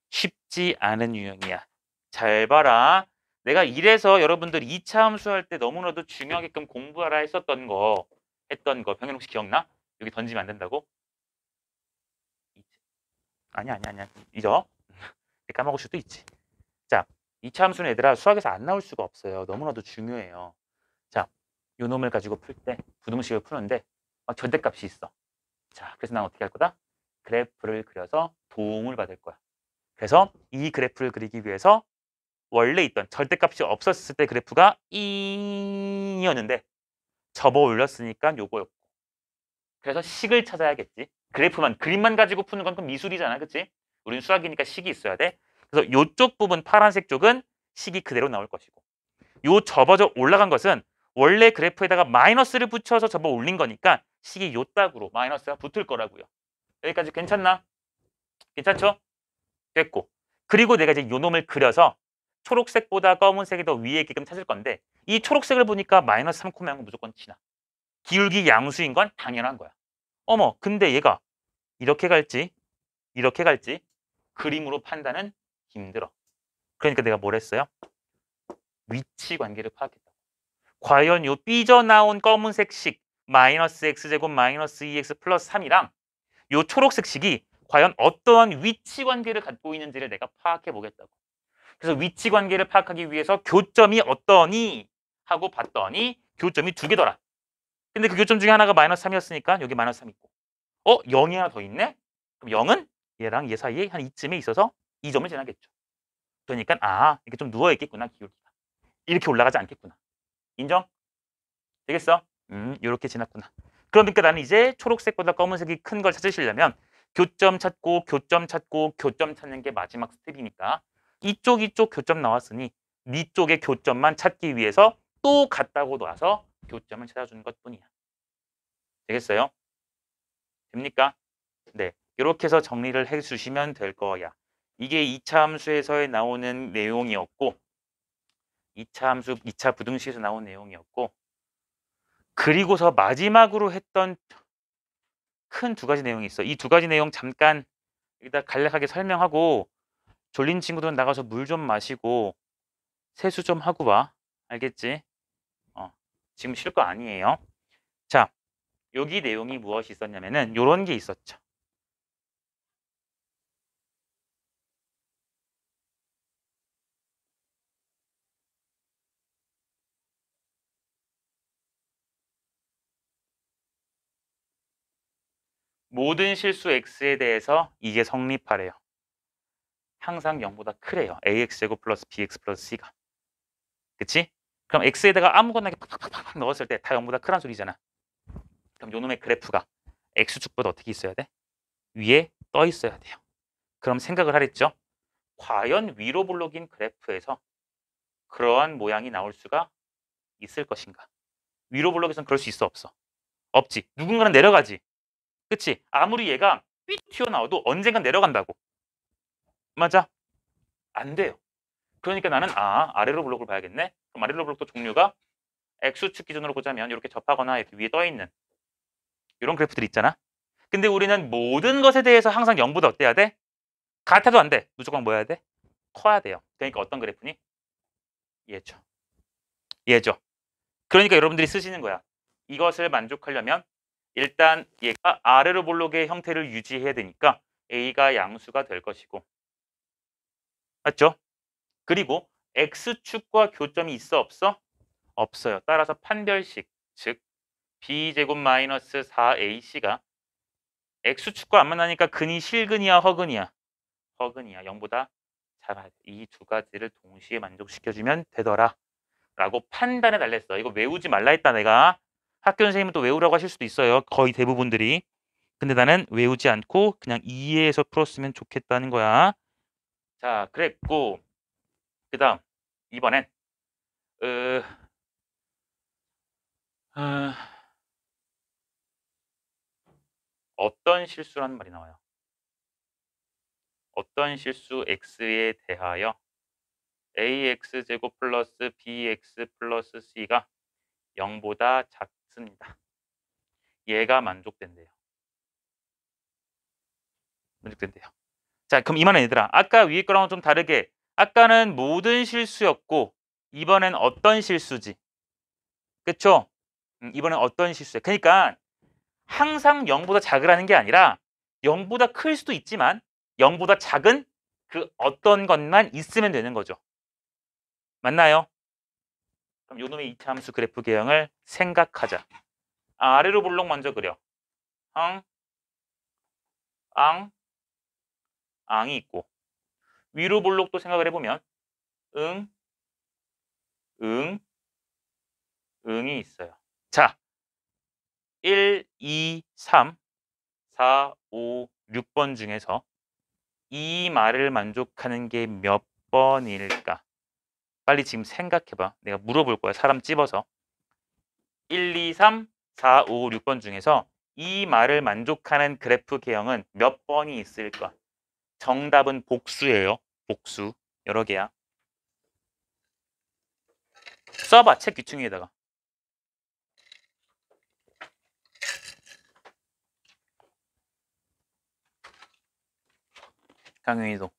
쉽지 않은 유형이야. 잘 봐라. 내가 이래서 여러분들 2차 함수할 때 너무나도 중요하게끔 공부하라 했던 거 병현 혹시 기억나? 여기 던지면 안 된다고? 아니야. 잊어. 까먹을 수도 있지. 자, 2차 함수는 얘들아 수학에서 안 나올 수가 없어요. 너무나도 중요해요. 자, 요 놈을 가지고 풀 때 부등식을 푸는데 절대값이 있어. 자, 그래서 난 어떻게 할 거다? 그래프를 그려서 도움을 받을 거야. 그래서 이 그래프를 그리기 위해서 원래 있던 절대값이 없었을 때 그래프가 2였는데 접어 올렸으니까 요거였고 그래서 식을 찾아야겠지. 그림만 가지고 푸는 건 그럼 미술이잖아. 그치? 우리는 수학이니까 식이 있어야 돼. 그래서 요쪽 부분 파란색 쪽은 식이 그대로 나올 것이고 요 접어져 올라간 것은 원래 그래프에다가 마이너스를 붙여서 접어 올린 거니까 식이 요 딱으로 마이너스가 붙을 거라고요. 여기까지 괜찮나? 괜찮죠? 됐고 그리고 내가 이제 요 놈을 그려서 초록색보다 검은색이 더 위에 있게끔 찾을 건데 이 초록색을 보니까 마이너스 3, 건 무조건 지나. 기울기 양수인 건 당연한 거야. 어머 근데 얘가 이렇게 갈지 그림으로 판단은 힘들어. 그러니까 내가 뭘 했어요? 위치 관계를 파악했다. 과연 요 삐져나온 검은색 식 마이너스 x제곱 마이너스 2x 플러스 3이랑 요 초록색 식이 과연 어떠한 위치 관계를 갖고 있는지를 내가 파악해 보겠다고. 그래서 위치 관계를 파악하기 위해서 교점이 어떠니 하고 봤더니 교점이 두 개더라. 근데 그 교점 중에 하나가 마이너스 3이었으니까 여기 마이너스 3 있고 0이 하나 더 있네? 그럼 0은 얘랑 얘 사이에 한 이쯤에 있어서 2점을 지나겠죠. 그러니까 이렇게 좀 누워 있겠구나, 기울기가. 이렇게 올라가지 않겠구나. 인정? 되겠어? 이렇게 지났구나. 그러니까 나는 이제 초록색보다 검은색이 큰 걸 찾으시려면 교점 찾고 교점 찾고 교점 찾는 게 마지막 스텝이니까 이쪽 교점 나왔으니 네 쪽의 교점만 찾기 위해서 또 갔다고 놔서 교점을 찾아주는 것뿐이야. 되겠어요? 됩니까? 네. 이렇게 해서 정리를 해주시면 될 거야. 이게 2차 함수에서 나오는 내용이었고 2차 함수, 2차 부등식에서 나온 내용이었고 그리고서 마지막으로 했던 큰 두 가지 내용이 있어. 이 두 가지 내용 잠깐 여기다 간략하게 설명하고 졸린 친구들은 나가서 물 좀 마시고 세수 좀 하고 와. 알겠지? 지금 쉴 거 아니에요. 자, 여기 내용이 무엇이 있었냐면은 요런 게 있었죠. 모든 실수 x에 대해서 이게 성립하래요. 항상 0보다 크래요. ax제곱 플러스 bx 플러스 c가. 그치? 그럼 x에다가 아무거나 팍팍팍팍 넣었을 때 다 0보다 크란 소리잖아. 그럼 요놈의 그래프가 x축보다 어떻게 있어야 돼? 위에 떠 있어야 돼요. 그럼 생각을 하랬죠. 과연 위로 블록인 그래프에서 그러한 모양이 나올 수가 있을 것인가? 위로 블록에서는 그럴 수 있어 없어? 없지. 누군가는 내려가지. 그치? 아무리 얘가 삐 튀어나와도 언젠간 내려간다고. 맞아? 안 돼요. 그러니까 나는 아래로 블록을 봐야겠네. 그럼 아래로 블록도 종류가 X축 기준으로 보자면 이렇게 접하거나 이렇게 위에 떠 있는 이런 그래프들이 있잖아. 근데 우리는 모든 것에 대해서 항상 0보다 어때야 돼? 같아도 안 돼. 무조건 뭐 해야 돼? 커야 돼요. 그러니까 어떤 그래프니? 얘죠. 얘죠. 그러니까 여러분들이 쓰시는 거야. 이것을 만족하려면 일단 얘가 아래로 블록의 형태를 유지해야 되니까 A가 양수가 될 것이고 맞죠? 그리고 X축과 교점이 있어 없어? 없어요. 따라서 판별식 즉 B제곱 마이너스 4AC가 X축과 안 만나니까 근이 실근이야 허근이야? 허근이야. 0보다 작아야 돼. 이 두 가지를 동시에 만족시켜주면 되더라 라고 판단에 달렸어. 이거 외우지 말라 했다 내가. 학교 선생님은 또 외우라고 하실 수도 있어요. 거의 대부분들이. 근데 나는 외우지 않고 그냥 이해해서 풀었으면 좋겠다는 거야. 자, 그랬고 그 다음 이번엔 으, 아, 어떤 실수라는 말이 나와요. 어떤 실수 x에 대하여 ax제곱 플러스 bx 플러스 c가 0보다 작습니다. 얘가 만족된대요. 만족된대요. 자, 그럼 이만한 얘들아. 아까 위에 거랑은 좀 다르게 아까는 모든 실수였고 이번엔 어떤 실수지? 그쵸? 이번엔 어떤 실수야? 그러니까 항상 0보다 작으라는 게 아니라 0보다 클 수도 있지만 0보다 작은 그 어떤 것만 있으면 되는 거죠. 맞나요? 그럼 요놈의 2차 함수 그래프 개형을 생각하자. 아래로 볼록 먼저 그려. 앙, 앙, 앙이 있고 위로 볼록도 생각을 해보면 응, 응, 응이 있어요. 자, 1, 2, 3, 4, 5, 6번 중에서 이 말을 만족하는 게 몇 번일까? 빨리 지금 생각해봐. 내가 물어볼 거야. 사람 찝어서. 1, 2, 3, 4, 5, 6번 중에서 이 말을 만족하는 그래프 개형은 몇 번이 있을까? 정답은 복수예요. 복수. 여러 개야. 써봐. 책 귀퉁이에다가. 강윤희도.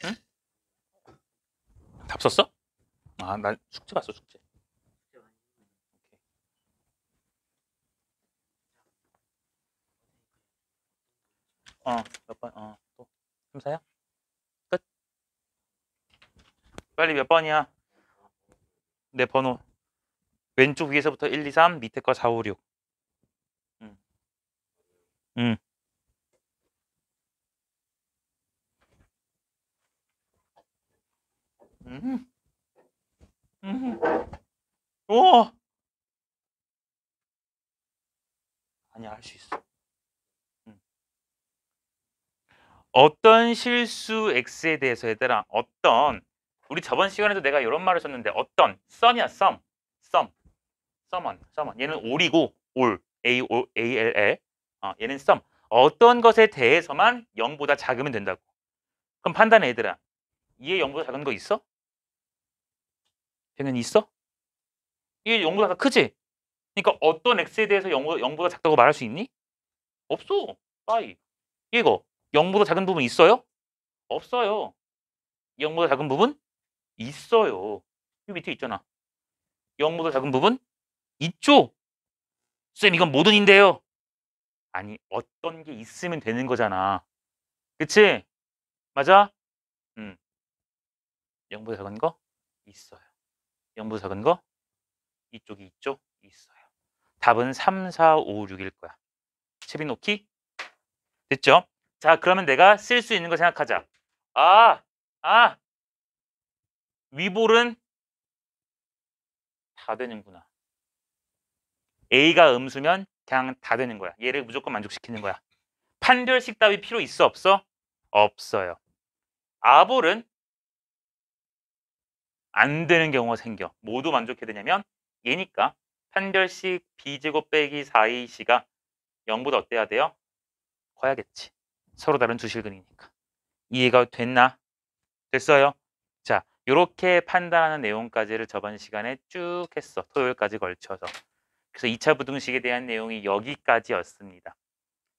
응? 답 썼어? 나 숙제 봤어, 숙제. 몇 번? 또. 3, 4야? 끝. 빨리 몇 번이야? 내 번호. 왼쪽 위에서부터 1, 2, 3, 밑에 거 4, 5, 6. 응. 응. 음. 음. 오! 아니야, 할 수 있어. 어떤 실수 x에 대해서 얘들아, 우리 저번 시간에도 내가 이런 말을 썼는데 썸이야, 썸은 얘는 올이고 ALL. 얘는 썸. 어떤 것에 대해서만 0보다 작으면 된다고. 그럼 판단해 얘들아. 얘 0보다 작은 거 있어? 당연히 있어? 얘 0보다 더 크지? 그러니까 어떤 x에 대해서 0보다 작다고 말할 수 있니? 없어. 빠이. 이거 0보다 작은 부분 있어요? 없어요. 0보다 작은 부분 있어요. 이 밑에 있잖아. 0보다 작은 부분 있죠? 쌤, 이건 모든인데요. 아니, 어떤 게 있으면 되는 거잖아. 그치? 맞아? 0보다 작은 거 있어요. 0보다 작은 거 이쪽이 있죠? 있어요. 답은 3, 4, 5, 6일 거야. 채비 놓기? 됐죠? 자, 그러면 내가 쓸 수 있는 거 생각하자. 아, 아, 위볼은 다 되는구나. A가 음수면 그냥 다 되는 거야. 얘를 무조건 만족시키는 거야. 판별식 답이 필요 있어 없어? 없어요. 아볼은 안 되는 경우가 생겨. 모두 만족해야 되냐면 얘니까 판별식 b제곱 빼기 4ac가 0보다 어때야 돼요? 커야겠지. 서로 다른 두 실근이니까. 이해가 됐나? 됐어요? 자, 이렇게 판단하는 내용까지를 저번 시간에 쭉 했어. 토요일까지 걸쳐서. 그래서 2차 부등식에 대한 내용이 여기까지였습니다.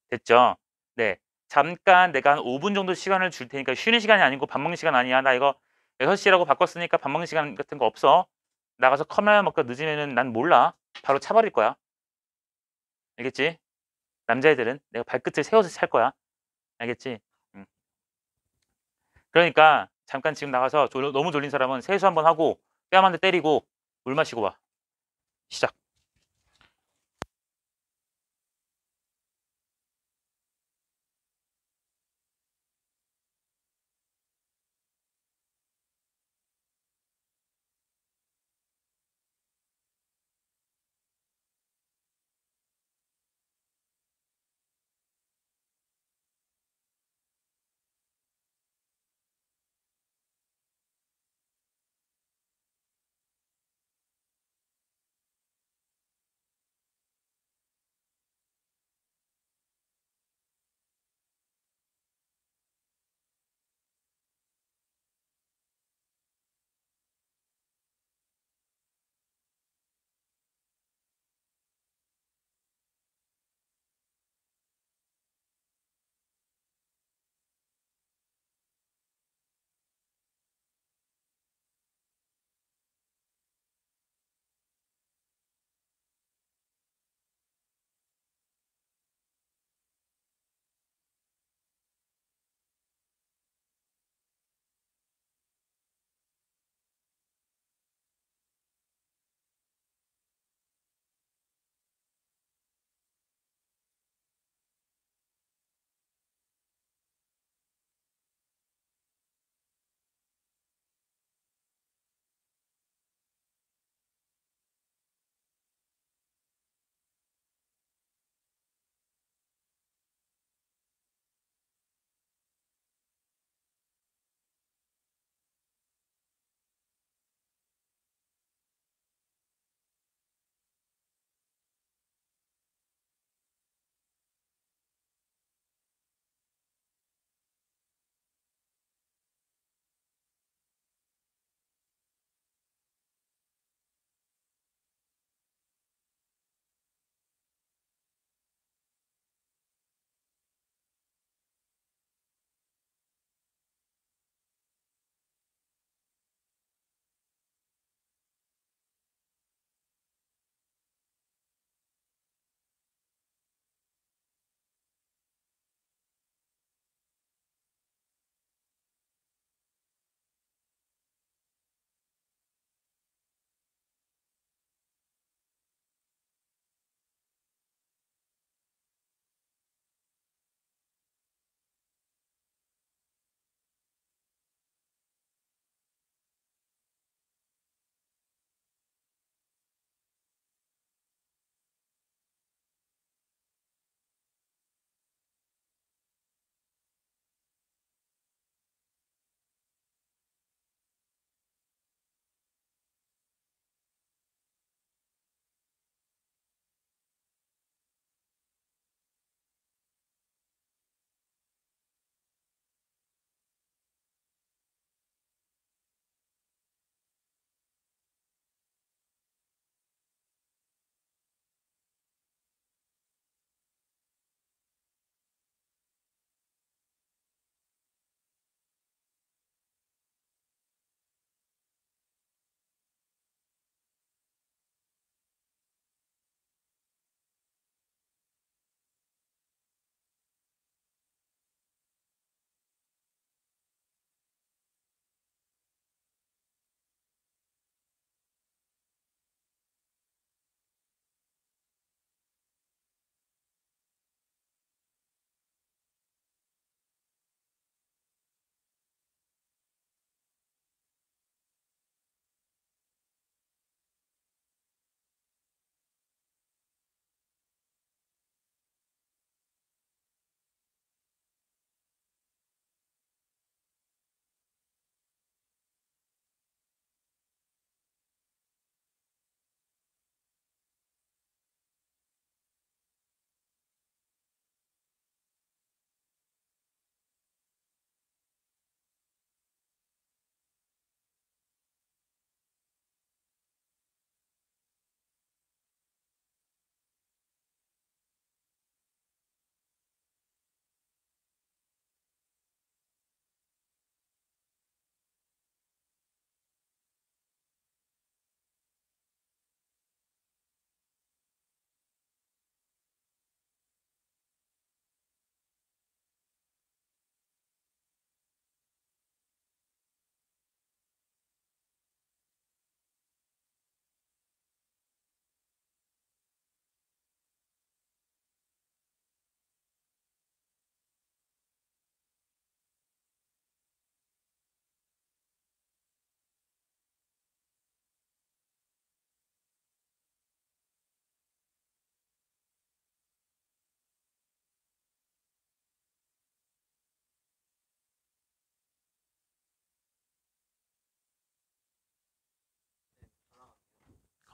됐죠? 네. 잠깐 내가 한 5분 정도 시간을 줄 테니까 쉬는 시간이 아니고 밥 먹는 시간 아니야. 나 이거 6시라고 바꿨으니까 밥 먹는 시간 같은 거 없어. 나가서 컵라면 먹다 늦으면은 난 몰라. 바로 차버릴 거야. 알겠지? 남자애들은 내가 발끝을 세워서 찰 거야. 알겠지? 응. 그러니까 잠깐 지금 나가서 너무 졸린 사람은 세수 한번 하고 뺨 한 대 때리고 물 마시고 와. 시작.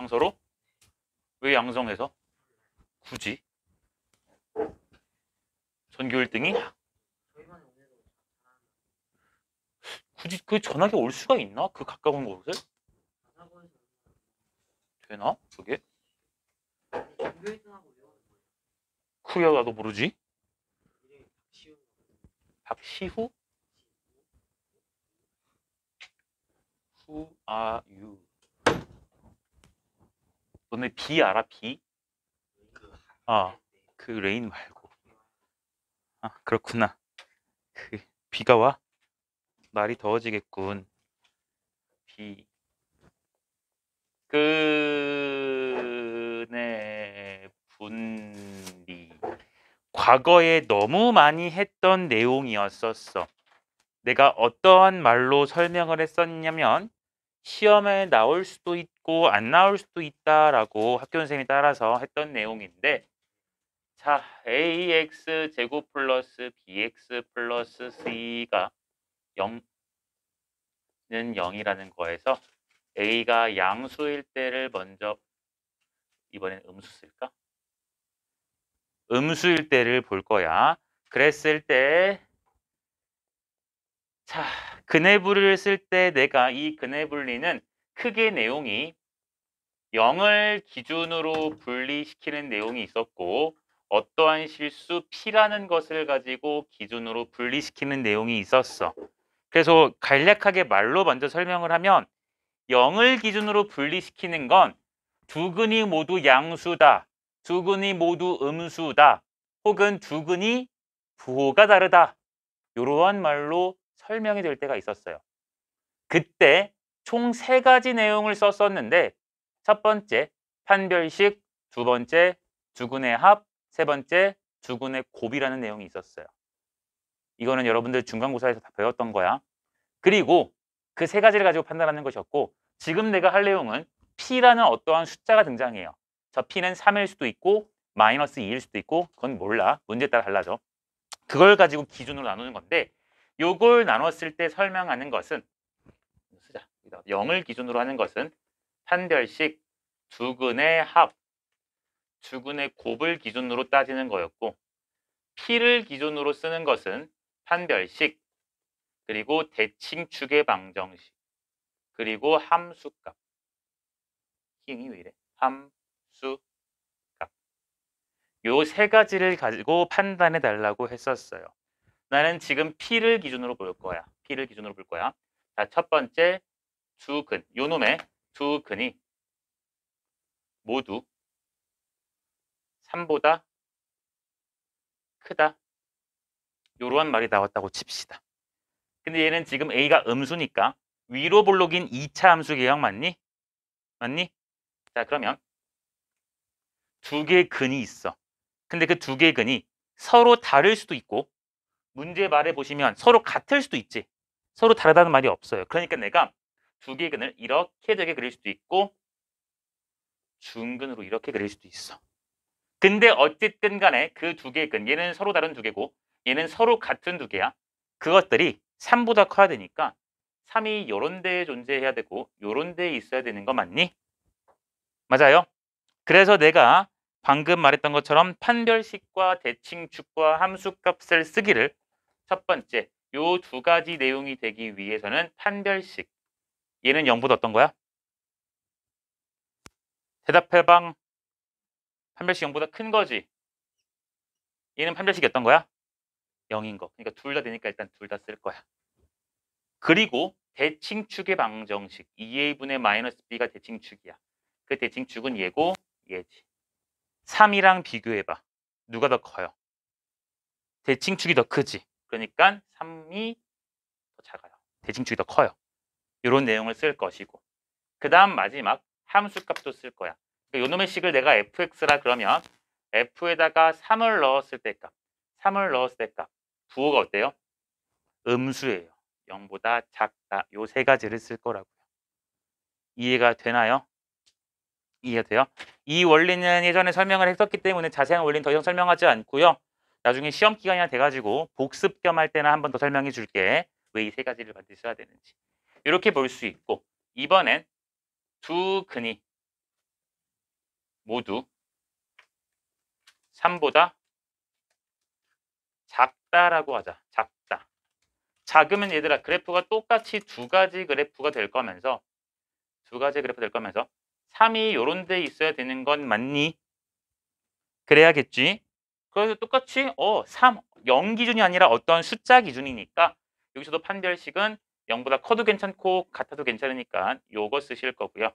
상서로? 왜 양성해서? 굳이? 전교 1등이? 저희반에 오늘도 굳이 그 전학이 올 수가 있나? 그 가까운 곳에? 자사고에서 되나? 그게? 아니 전교 1등하고 외우는 거예요. 그래야 나도 모르지. 이름이 박시훈 박시후? 후아유. 너네 비 알아? 비? 아, 그 레인 말고. 아, 그렇구나. 그 비가 와? 날이 더워지겠군. 비. 그네 분리. 과거에 너무 많이 했던 내용이었었어. 내가 어떠한 말로 설명을 했었냐면 시험에 나올 수도 있고 안 나올 수도 있다라고 학교 선생님이 따라서 했던 내용인데, 자, ax 제곱 플러스 bx 플러스 c가 0는 0이라는 거에서 a가 양수일 때를 먼저, 이번엔 음수 쓸까? 음수일 때를 볼 거야. 그랬을 때, 자, 근해분리를 쓸 때 내가 이 근해분리는 크게 내용이 0을 기준으로 분리시키는 내용이 있었고, 어떠한 실수 P라는 것을 가지고 기준으로 분리시키는 내용이 있었어. 그래서 간략하게 말로 먼저 설명을 하면 0을 기준으로 분리시키는 건 두 근이 모두 양수다, 두 근이 모두 음수다, 혹은 두 근이 부호가 다르다, 이러한 말로 설명이 될 때가 있었어요. 그때 총 3가지 내용을 썼었는데, 첫 번째 판별식, 두 번째 두근의 합, 세 번째 두근의 곱이라는 내용이 있었어요. 이거는 여러분들 중간고사에서 다 배웠던 거야. 그리고 그 3가지를 가지고 판단하는 것이었고, 지금 내가 할 내용은 P라는 어떠한 숫자가 등장해요. 저 P는 3일 수도 있고 마이너스 2일 수도 있고, 그건 몰라. 문제에 따라 달라져. 그걸 가지고 기준으로 나누는 건데, 요걸 나눴을 때 설명하는 것은, 쓰자. 0을 기준으로 하는 것은 판별식, 두근의 합, 두근의 곱을 기준으로 따지는 거였고, P를 기준으로 쓰는 것은 판별식, 그리고 대칭축의 방정식, 그리고 함수값. 힘이 왜 이래? 함수값. 요 3가지를 가지고 판단해 달라고 했었어요. 나는 지금 P를 기준으로 볼 거야. P를 기준으로 볼 거야. 자, 첫 번째 두 근. 요 놈의 두 근이 모두 3보다 크다. 요러한 말이 나왔다고 칩시다. 근데 얘는 지금 A가 음수니까 위로 볼록인 2차 함수 계형 맞니? 맞니? 자, 그러면 두 개의 근이 있어. 근데 그 두 개의 근이 서로 다를 수도 있고, 문제 말해 보시면 서로 같을 수도 있지. 서로 다르다는 말이 없어요. 그러니까 내가 두 개의 근을 이렇게 되게 그릴 수도 있고, 중근으로 이렇게 그릴 수도 있어. 근데 어쨌든 간에 그 두 개의 근, 얘는 서로 다른 두 개고 얘는 서로 같은 두 개야. 그것들이 3보다 커야 되니까 3이 요런 데에 존재해야 되고 요런 데에 있어야 되는 거 맞니? 맞아요. 그래서 내가 방금 말했던 것처럼 판별식과 대칭축과 함수값을 쓰기를, 첫 번째 요 2가지 내용이 되기 위해서는 판별식, 얘는 0보다 어떤 거야? 대답해방. 판별식 0보다 큰 거지. 얘는 판별식이 어떤 거야? 0인 거. 그러니까 둘 다 되니까 일단 둘 다 쓸 거야. 그리고 대칭축의 방정식 2a분의 마이너스 b가 대칭축이야. 그 대칭축은 얘고 얘지. 3이랑 비교해봐. 누가 더 커요? 대칭축이 더 크지. 그러니까 3이 더 작아요. 대칭축이 더 커요. 이런 내용을 쓸 것이고, 그 다음 마지막 함수값도 쓸 거야. 요 놈의 식을 내가 fx라 그러면 f에다가 3을 넣었을 때 값, 3을 넣었을 때 값, 부호가 어때요? 음수예요. 0보다 작다. 요 3가지를 쓸 거라고요. 이해가 되나요? 이해가 돼요? 이 원리는 예전에 설명을 했었기 때문에 자세한 원리는 더 이상 설명하지 않고요. 나중에 시험 기간이 돼가지고 복습 겸 할 때는 한 번 더 설명해 줄게. 왜 이 3가지를 반드시 써야 되는지. 이렇게 볼 수 있고, 이번엔 두 근이 모두 3보다 작다라고 하자. 작다. 작으면 얘들아 그래프가 똑같이 두 가지 그래프가 될 거면서 3이 요런 데 있어야 되는 건 맞니? 그래야겠지. 그래서 똑같이 3, 0 기준이 아니라 어떤 숫자 기준이니까 여기서도 판별식은 0보다 커도 괜찮고 같아도 괜찮으니까 요거 쓰실 거고요.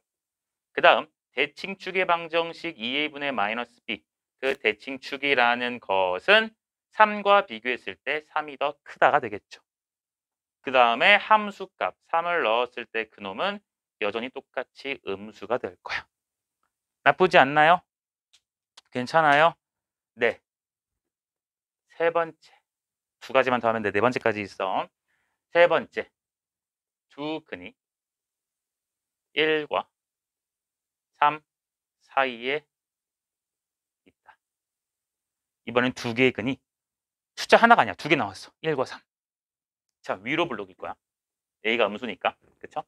그 다음 대칭축의 방정식 2a분의 마이너스 b. 그 대칭축이라는 것은 3과 비교했을 때 3이 더 크다가 되겠죠. 그 다음에 함수값 3을 넣었을 때 그놈은 여전히 똑같이 음수가 될 거야. 나쁘지 않나요? 괜찮아요? 네. 세 번째. 두 가지만 더 하면 돼. 네 번째까지 있어. 세 번째. 두 근이 1과 3 사이에 있다. 이번엔 두 개의 근이 숫자 하나가 아니야. 두 개 나왔어. 1과 3. 자, 위로 블록일 거야. A가 음수니까. 그쵸?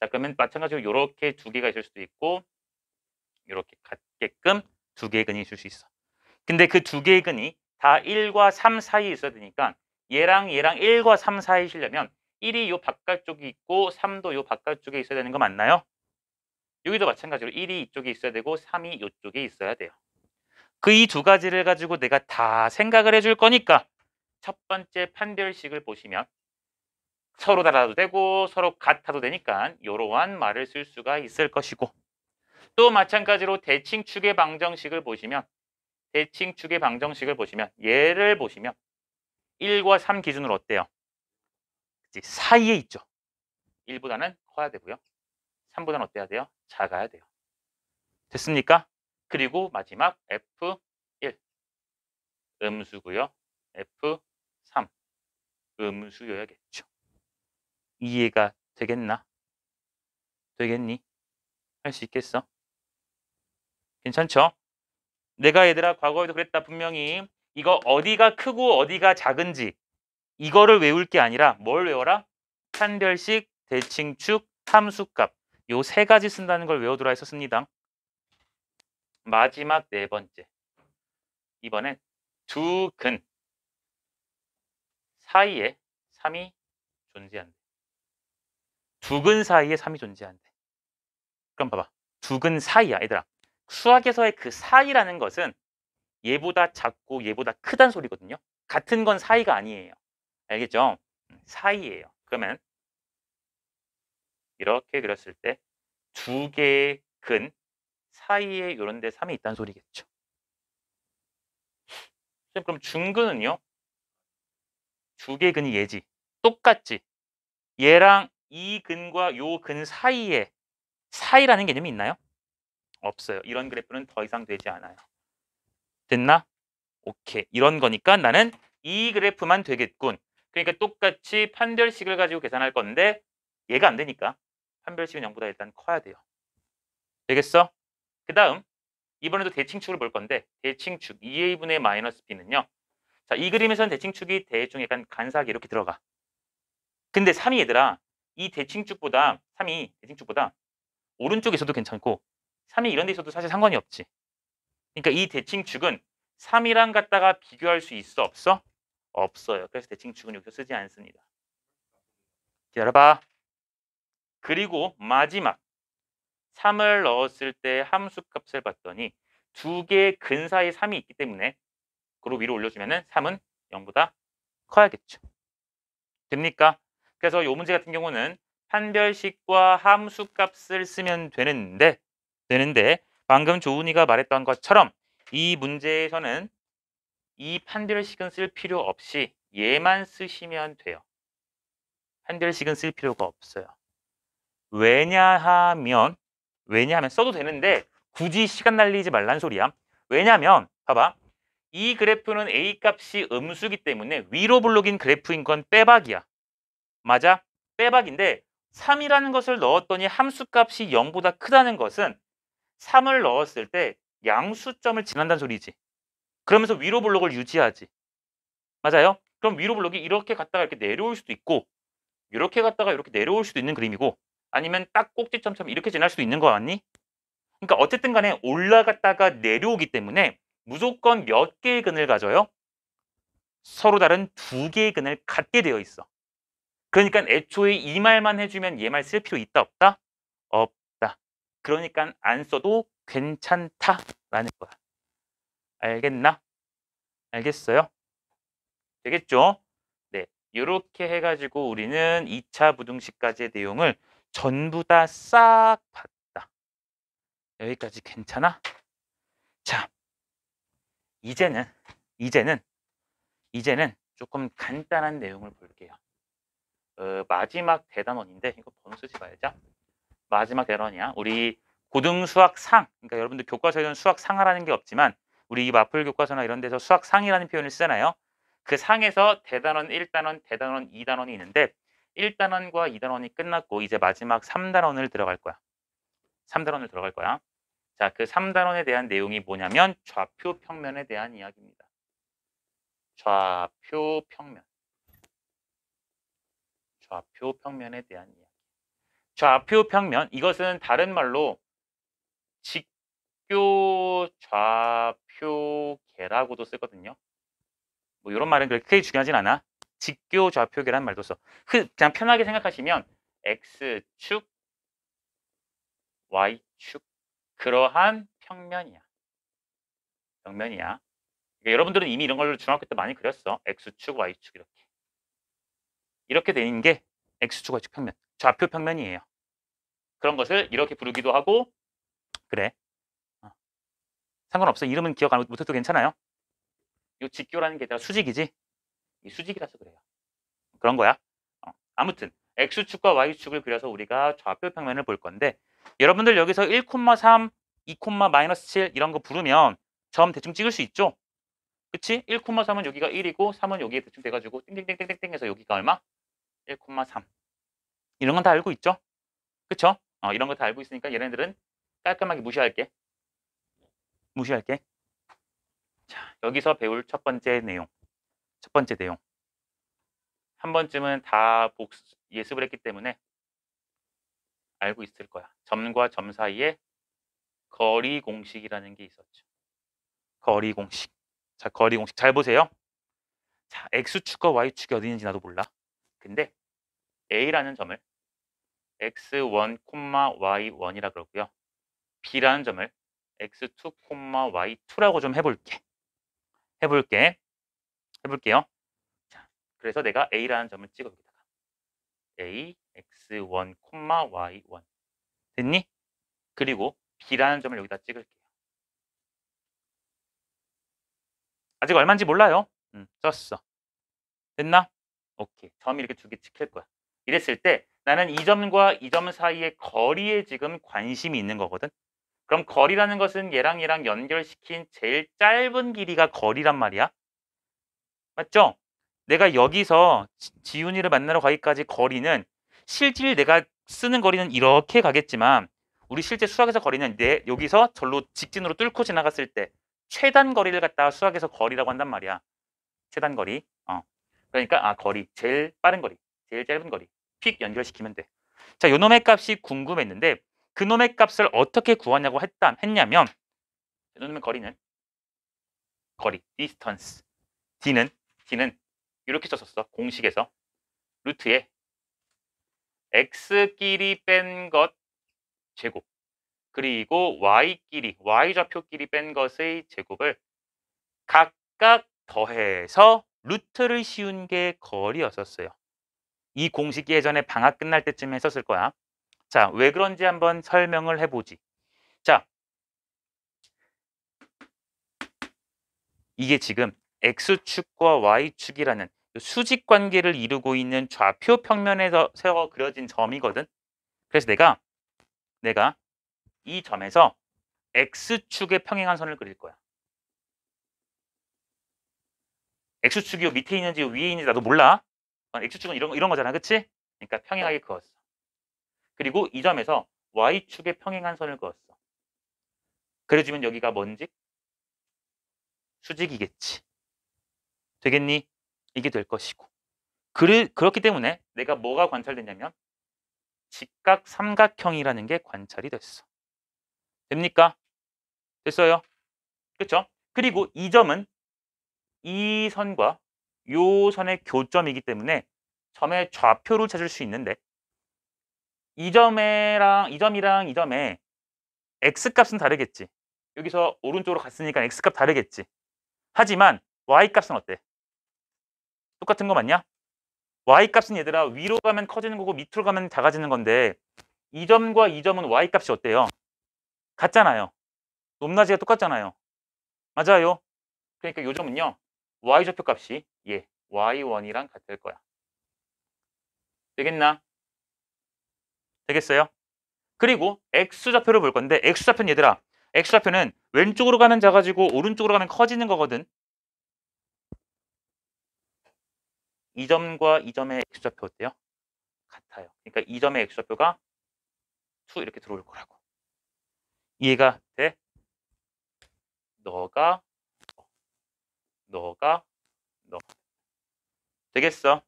자, 그러면 마찬가지로 이렇게 두 개가 있을 수도 있고 이렇게 같게끔 두 개의 근이 있을 수 있어. 근데 그 두 개의 근이 다 1과 3 사이에 있어야 되니까 얘랑 1과 3 사이에 있으려면 1이 요 바깥쪽에 있고 3도 요 바깥쪽에 있어야 되는 거 맞나요? 여기도 마찬가지로 1이 이쪽에 있어야 되고 3이 이쪽에 있어야 돼요. 그 이 두 가지를 가지고 내가 다 생각을 해줄 거니까 첫 번째 판별식을 보시면 서로 달아도 되고 서로 같아도 되니까 이러한 말을 쓸 수가 있을 것이고 또 마찬가지로 대칭축의 방정식을 보시면 얘를 보시면 1과 3 기준으로 어때요? 사이에 있죠. 1보다는 커야 되고요. 3보다는 어때야 돼요? 작아야 돼요. 됐습니까? 그리고 마지막 F1 음수고요. F3 음수여야겠죠. 이해가 되겠나? 되겠니? 할 수 있겠어? 괜찮죠? 내가 얘들아 과거에도 그랬다. 분명히 이거 어디가 크고 어디가 작은지 이거를 외울 게 아니라 뭘 외워라? 판별식, 대칭축, 함수값 요 세 가지 쓴다는 걸 외워두라 했었습니다. 마지막 네 번째. 이번엔 두 근 사이에 3이 존재한대. 두 근 사이에 3이 존재한대. 그럼 봐봐. 두 근 사이야, 얘들아. 수학에서의 그 사이라는 것은 얘보다 작고 얘보다 크다는 소리거든요. 같은 건 사이가 아니에요. 알겠죠? 사이예요. 그러면 이렇게 그렸을 때 두 개의 근 사이에 이런 데 3이 있다는 소리겠죠. 그럼 중근은요? 두 개의 근이 얘지. 똑같지. 얘랑 이 근과 요 근 사이에 사이라는 개념이 있나요? 없어요. 이런 그래프는 더 이상 되지 않아요. 됐나? 오케이. 이런 거니까 나는 이 그래프만 되겠군. 그러니까 똑같이 판별식을 가지고 계산할 건데 얘가 안 되니까 판별식은 0보다 일단 커야 돼요. 되겠어? 그 다음 이번에도 대칭축을 볼 건데 대칭축 2a분의 마이너스 b는요. 자, 이 그림에서는 대칭축이 대충 약간 간사하게 이렇게 들어가. 근데 3이 얘들아 이 대칭축보다 오른쪽에 있어도 괜찮고 3이 이런 데 있어도 사실 상관이 없지. 그러니까 이 대칭축은 3이랑 갖다가 비교할 수 있어 없어? 없어요. 그래서 대칭축은 여기서 쓰지 않습니다. 기다려봐. 그리고 마지막 3을 넣었을 때 함수값을 봤더니 두 개의 근 사이에 3이 있기 때문에 그로 위로 올려주면 3은 0보다 커야겠죠. 됩니까? 그래서 이 문제 같은 경우는 판별식과 함수값을 쓰면 되는데 방금 조은이가 말했던 것처럼 이 문제에서는 이 판별식은 쓸 필요 없이 얘만 쓰시면 돼요. 판별식은 쓸 필요가 없어요. 왜냐하면 써도 되는데 굳이 시간 날리지 말란 소리야. 왜냐하면 봐봐. 이 그래프는 A 값이 음수기 때문에 위로 블록인 그래프인 건 빼박이야. 맞아? 빼박인데 3이라는 것을 넣었더니 함수값이 0보다 크다는 것은 3을 넣었을 때 양수점을 지난다는 소리지. 그러면서 위로 블록을 유지하지. 맞아요? 그럼 위로 블록이 이렇게 갔다가 이렇게 내려올 수도 있고 이렇게 갔다가 이렇게 내려올 수도 있는 그림이고 아니면 딱 꼭지점처럼 이렇게 지날 수도 있는 거 아니? 그러니까 어쨌든 간에 올라갔다가 내려오기 때문에 무조건 몇 개의 근을 가져요? 서로 다른 두 개의 근을 갖게 되어 있어. 그러니까 애초에 이 말만 해주면 얘 말 쓸 필요 있다 없다? 없다. 그러니까 안 써도 괜찮다라는 거야. 알겠나? 알겠어요? 되겠죠? 네. 이렇게 해가지고 우리는 2차 부등식까지의 내용을 전부 다 싹 봤다. 여기까지 괜찮아? 자, 이제는 조금 간단한 내용을 볼게요. 마지막 대단원인데 이거 번호 쓰지 말자. 마지막 대단원이야. 우리 고등 수학 상, 그러니까 여러분들 교과서에는 수학 상하라는 게 없지만 우리 이 마플 교과서나 이런 데서 수학 상이라는 표현을 쓰잖아요. 그 상에서 대단원 1단원, 대단원 2단원이 있는데 1단원과 2단원이 끝났고 이제 마지막 3단원을 들어갈 거야. 3단원을 들어갈 거야. 자, 그 3단원에 대한 내용이 뭐냐면 좌표 평면에 대한 이야기입니다. 좌표 평면. 좌표 평면에 대한 이야기. 좌표 평면, 이것은 다른 말로 직교 좌표계라고도 쓰거든요. 뭐 이런 말은 그렇게 크게 중요하진 않아. 직교 좌표계라는 말도 써. 그냥 편하게 생각하시면 X축, Y축 그러한 평면이야. 평면이야. 그러니까 여러분들은 이미 이런 걸 중학교 때 많이 그렸어. X축, Y축 이렇게. 이렇게 되는 게 X축, Y축 평면. 좌표 평면이에요. 그런 것을 이렇게 부르기도 하고 그래. 상관없어. 이름은 기억 안 못해도 괜찮아요. 이 직교라는 게 수직이지. 이 수직이라서 그래요. 그런 거야. 아무튼 X축과 Y축을 그려서 우리가 좌표 평면을 볼 건데 여러분들 여기서 1,3, 2,-7 이런 거 부르면 점 대충 찍을 수 있죠? 그치? 1,3은 여기가 1이고 3은 여기에 대충 돼가지고 띵띵띵띵띵 해서 여기가 얼마? 1,3 이런 건 다 알고 있죠? 그쵸? 이런 거 다 알고 있으니까 얘네들은 깔끔하게 무시할게. 무시할게. 자, 여기서 배울 첫 번째 내용. 한 번쯤은 다 예습을 했기 때문에 알고 있을 거야. 점과 점 사이에 거리 공식이라는 게 있었죠. 거리 공식. 자, 거리 공식 잘 보세요. 자, X축과 Y축이 어디 있는지 나도 몰라. 근데 A라는 점을 X1, Y1이라 그러고요. B라는 점을 X2, Y2라고 좀 해볼게요. 자, 그래서 내가 A라는 점을 찍어 여기다가 A, X1, Y1 됐니? 그리고 B라는 점을 여기다 찍을게요. 아직 얼마인지 몰라요. 썼어. 됐나? 오케이. 점이 이렇게 두 개 찍힐 거야. 이랬을 때 나는 이 점과 이 점 사이의 거리에 지금 관심이 있는 거거든. 그럼 거리라는 것은 얘랑 연결시킨 제일 짧은 길이가 거리란 말이야. 맞죠? 내가 여기서 지훈이를 만나러 가기까지 거리는 실질 내가 쓰는 거리는 이렇게 가겠지만 우리 실제 수학에서 거리는 여기서 절로 직진으로 뚫고 지나갔을 때 최단 거리를 갖다가 수학에서 거리라고 한단 말이야. 최단 거리. 그러니까 거리, 제일 빠른 거리, 제일 짧은 거리 픽 연결시키면 돼. 자, 요 놈의 값이 궁금했는데 그 놈의 값을 어떻게 구하냐고 했냐면 요 놈의 거리는 거리, distance. D는 이렇게 썼었어. 공식에서 루트에 x끼리 뺀 것 제곱 그리고 y끼리 y좌표끼리 뺀 것의 제곱을 각각 더해서 루트를 씌운 게 거리였었어요. 이 공식 예전에 방학 끝날 때쯤 했었을 거야. 자, 왜 그런지 한번 설명을 해보지. 자, 이게 지금 X축과 Y축이라는 수직 관계를 이루고 있는 좌표 평면에서 그려진 점이거든. 그래서 내가 이 점에서 X축에 평행한 선을 그릴 거야. X축이 밑에 있는지 위에 있는지 나도 몰라. X축은 이런 거잖아. 그치? 그러니까 평행하게 그었어. 그리고 이 점에서 Y축에 평행한 선을 그었어. 그래주면 여기가 뭔지? 수직이겠지. 되겠니? 이게 될 것이고. 그렇기 때문에 내가 뭐가 관찰됐냐면 직각 삼각형이라는 게 관찰이 됐어. 됩니까? 됐어요? 그쵸? 그리고 이 점은 이 선과 요 선의 교점이기 때문에 점의 좌표를 찾을 수 있는데 이 점이랑 이 점의 x값은 다르겠지. 여기서 오른쪽으로 갔으니까 x값 다르겠지. 하지만 y값은 어때? 똑같은 거 맞냐? y값은 얘들아 위로 가면 커지는 거고 밑으로 가면 작아지는 건데 이 점과 이 점은 y값이 어때요? 같잖아요. 높낮이가 똑같잖아요. 맞아요. 그러니까 요 점은요. y좌표 값이 y1이랑 같을 거야. 되겠나? 되겠어요? 그리고 x좌표를 볼 건데 x좌표는 얘들아 x좌표는 왼쪽으로 가면 작아지고 오른쪽으로 가면 커지는 거거든. 이 점과 이 점의 x좌표 어때요? 같아요. 그러니까 이 점의 x좌표가 2 이렇게 들어올 거라고. 이해가 돼? 너가 너 되겠어?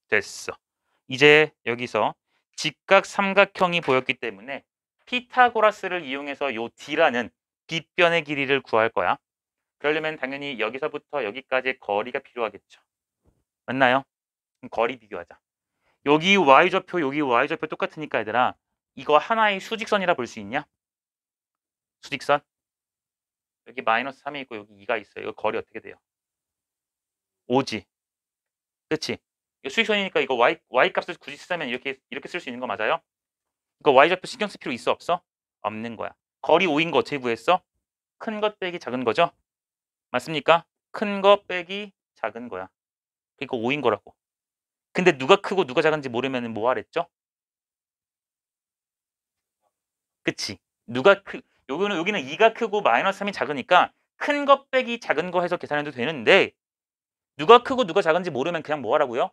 됐어. 이제 여기서 직각 삼각형이 보였기 때문에 피타고라스를 이용해서 요 d라는 빗변의 길이를 구할 거야. 그러려면 당연히 여기서부터 여기까지의 거리가 필요하겠죠. 맞나요? 그럼 거리 비교하자. 여기 y좌표 여기 y좌표 똑같으니까 얘들아 이거 하나의 수직선이라 볼 수 있냐? 수직선. 여기 마이너스 3이 있고 여기 2가 있어요. 이거 거리 어떻게 돼요? 5지. 그치? 이거 수직선이니까 이거 y 값을 굳이 쓰자면 이렇게 쓸 수 있는 거 맞아요? 이거 y좌표 신경 쓸 필요 있어 없어? 없는 거야. 거리 5인 거 어떻게 구했어? 큰 것 빼기 작은 거죠? 맞습니까? 큰 거 빼기 작은 거야. 그러니까 5인 거라고. 근데 누가 크고 누가 작은지 모르면 뭐 하랬죠? 그치? 여기는 2가 크고 마이너스 3이 작으니까 큰 거 빼기 작은 거 해서 계산해도 되는데 누가 크고 누가 작은지 모르면 그냥 뭐 하라고요?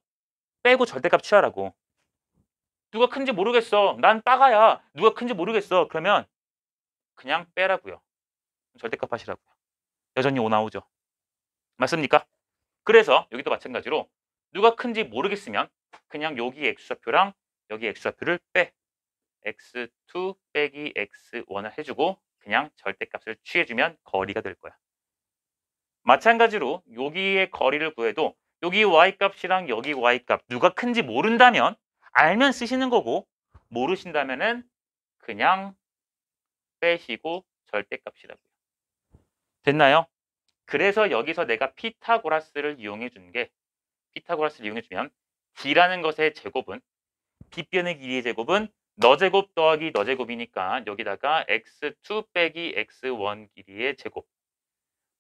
빼고 절대값 취하라고. 누가 큰지 모르겠어. 난 빠가야. 누가 큰지 모르겠어. 그러면 그냥 빼라고요. 절대값 하시라고요. 여전히 5 나오죠. 맞습니까? 그래서 여기도 마찬가지로 누가 큰지 모르겠으면 그냥 여기 x좌표랑 여기 x좌표를 빼. x2 빼기 x1을 해주고 그냥 절대값을 취해주면 거리가 될 거야. 마찬가지로 여기의 거리를 구해도 여기 y값이랑 여기 y값 누가 큰지 모른다면 알면 쓰시는 거고 모르신다면은 그냥 빼시고 절대값이라고요. 됐나요? 그래서 여기서 내가 피타고라스를 이용해 준 게 피타고라스를 이용해 주면 d라는 것의 제곱은 빗변의 길이의 제곱은 너 제곱 더하기 너 제곱이니까 여기다가 x2 빼기 x1 길이의 제곱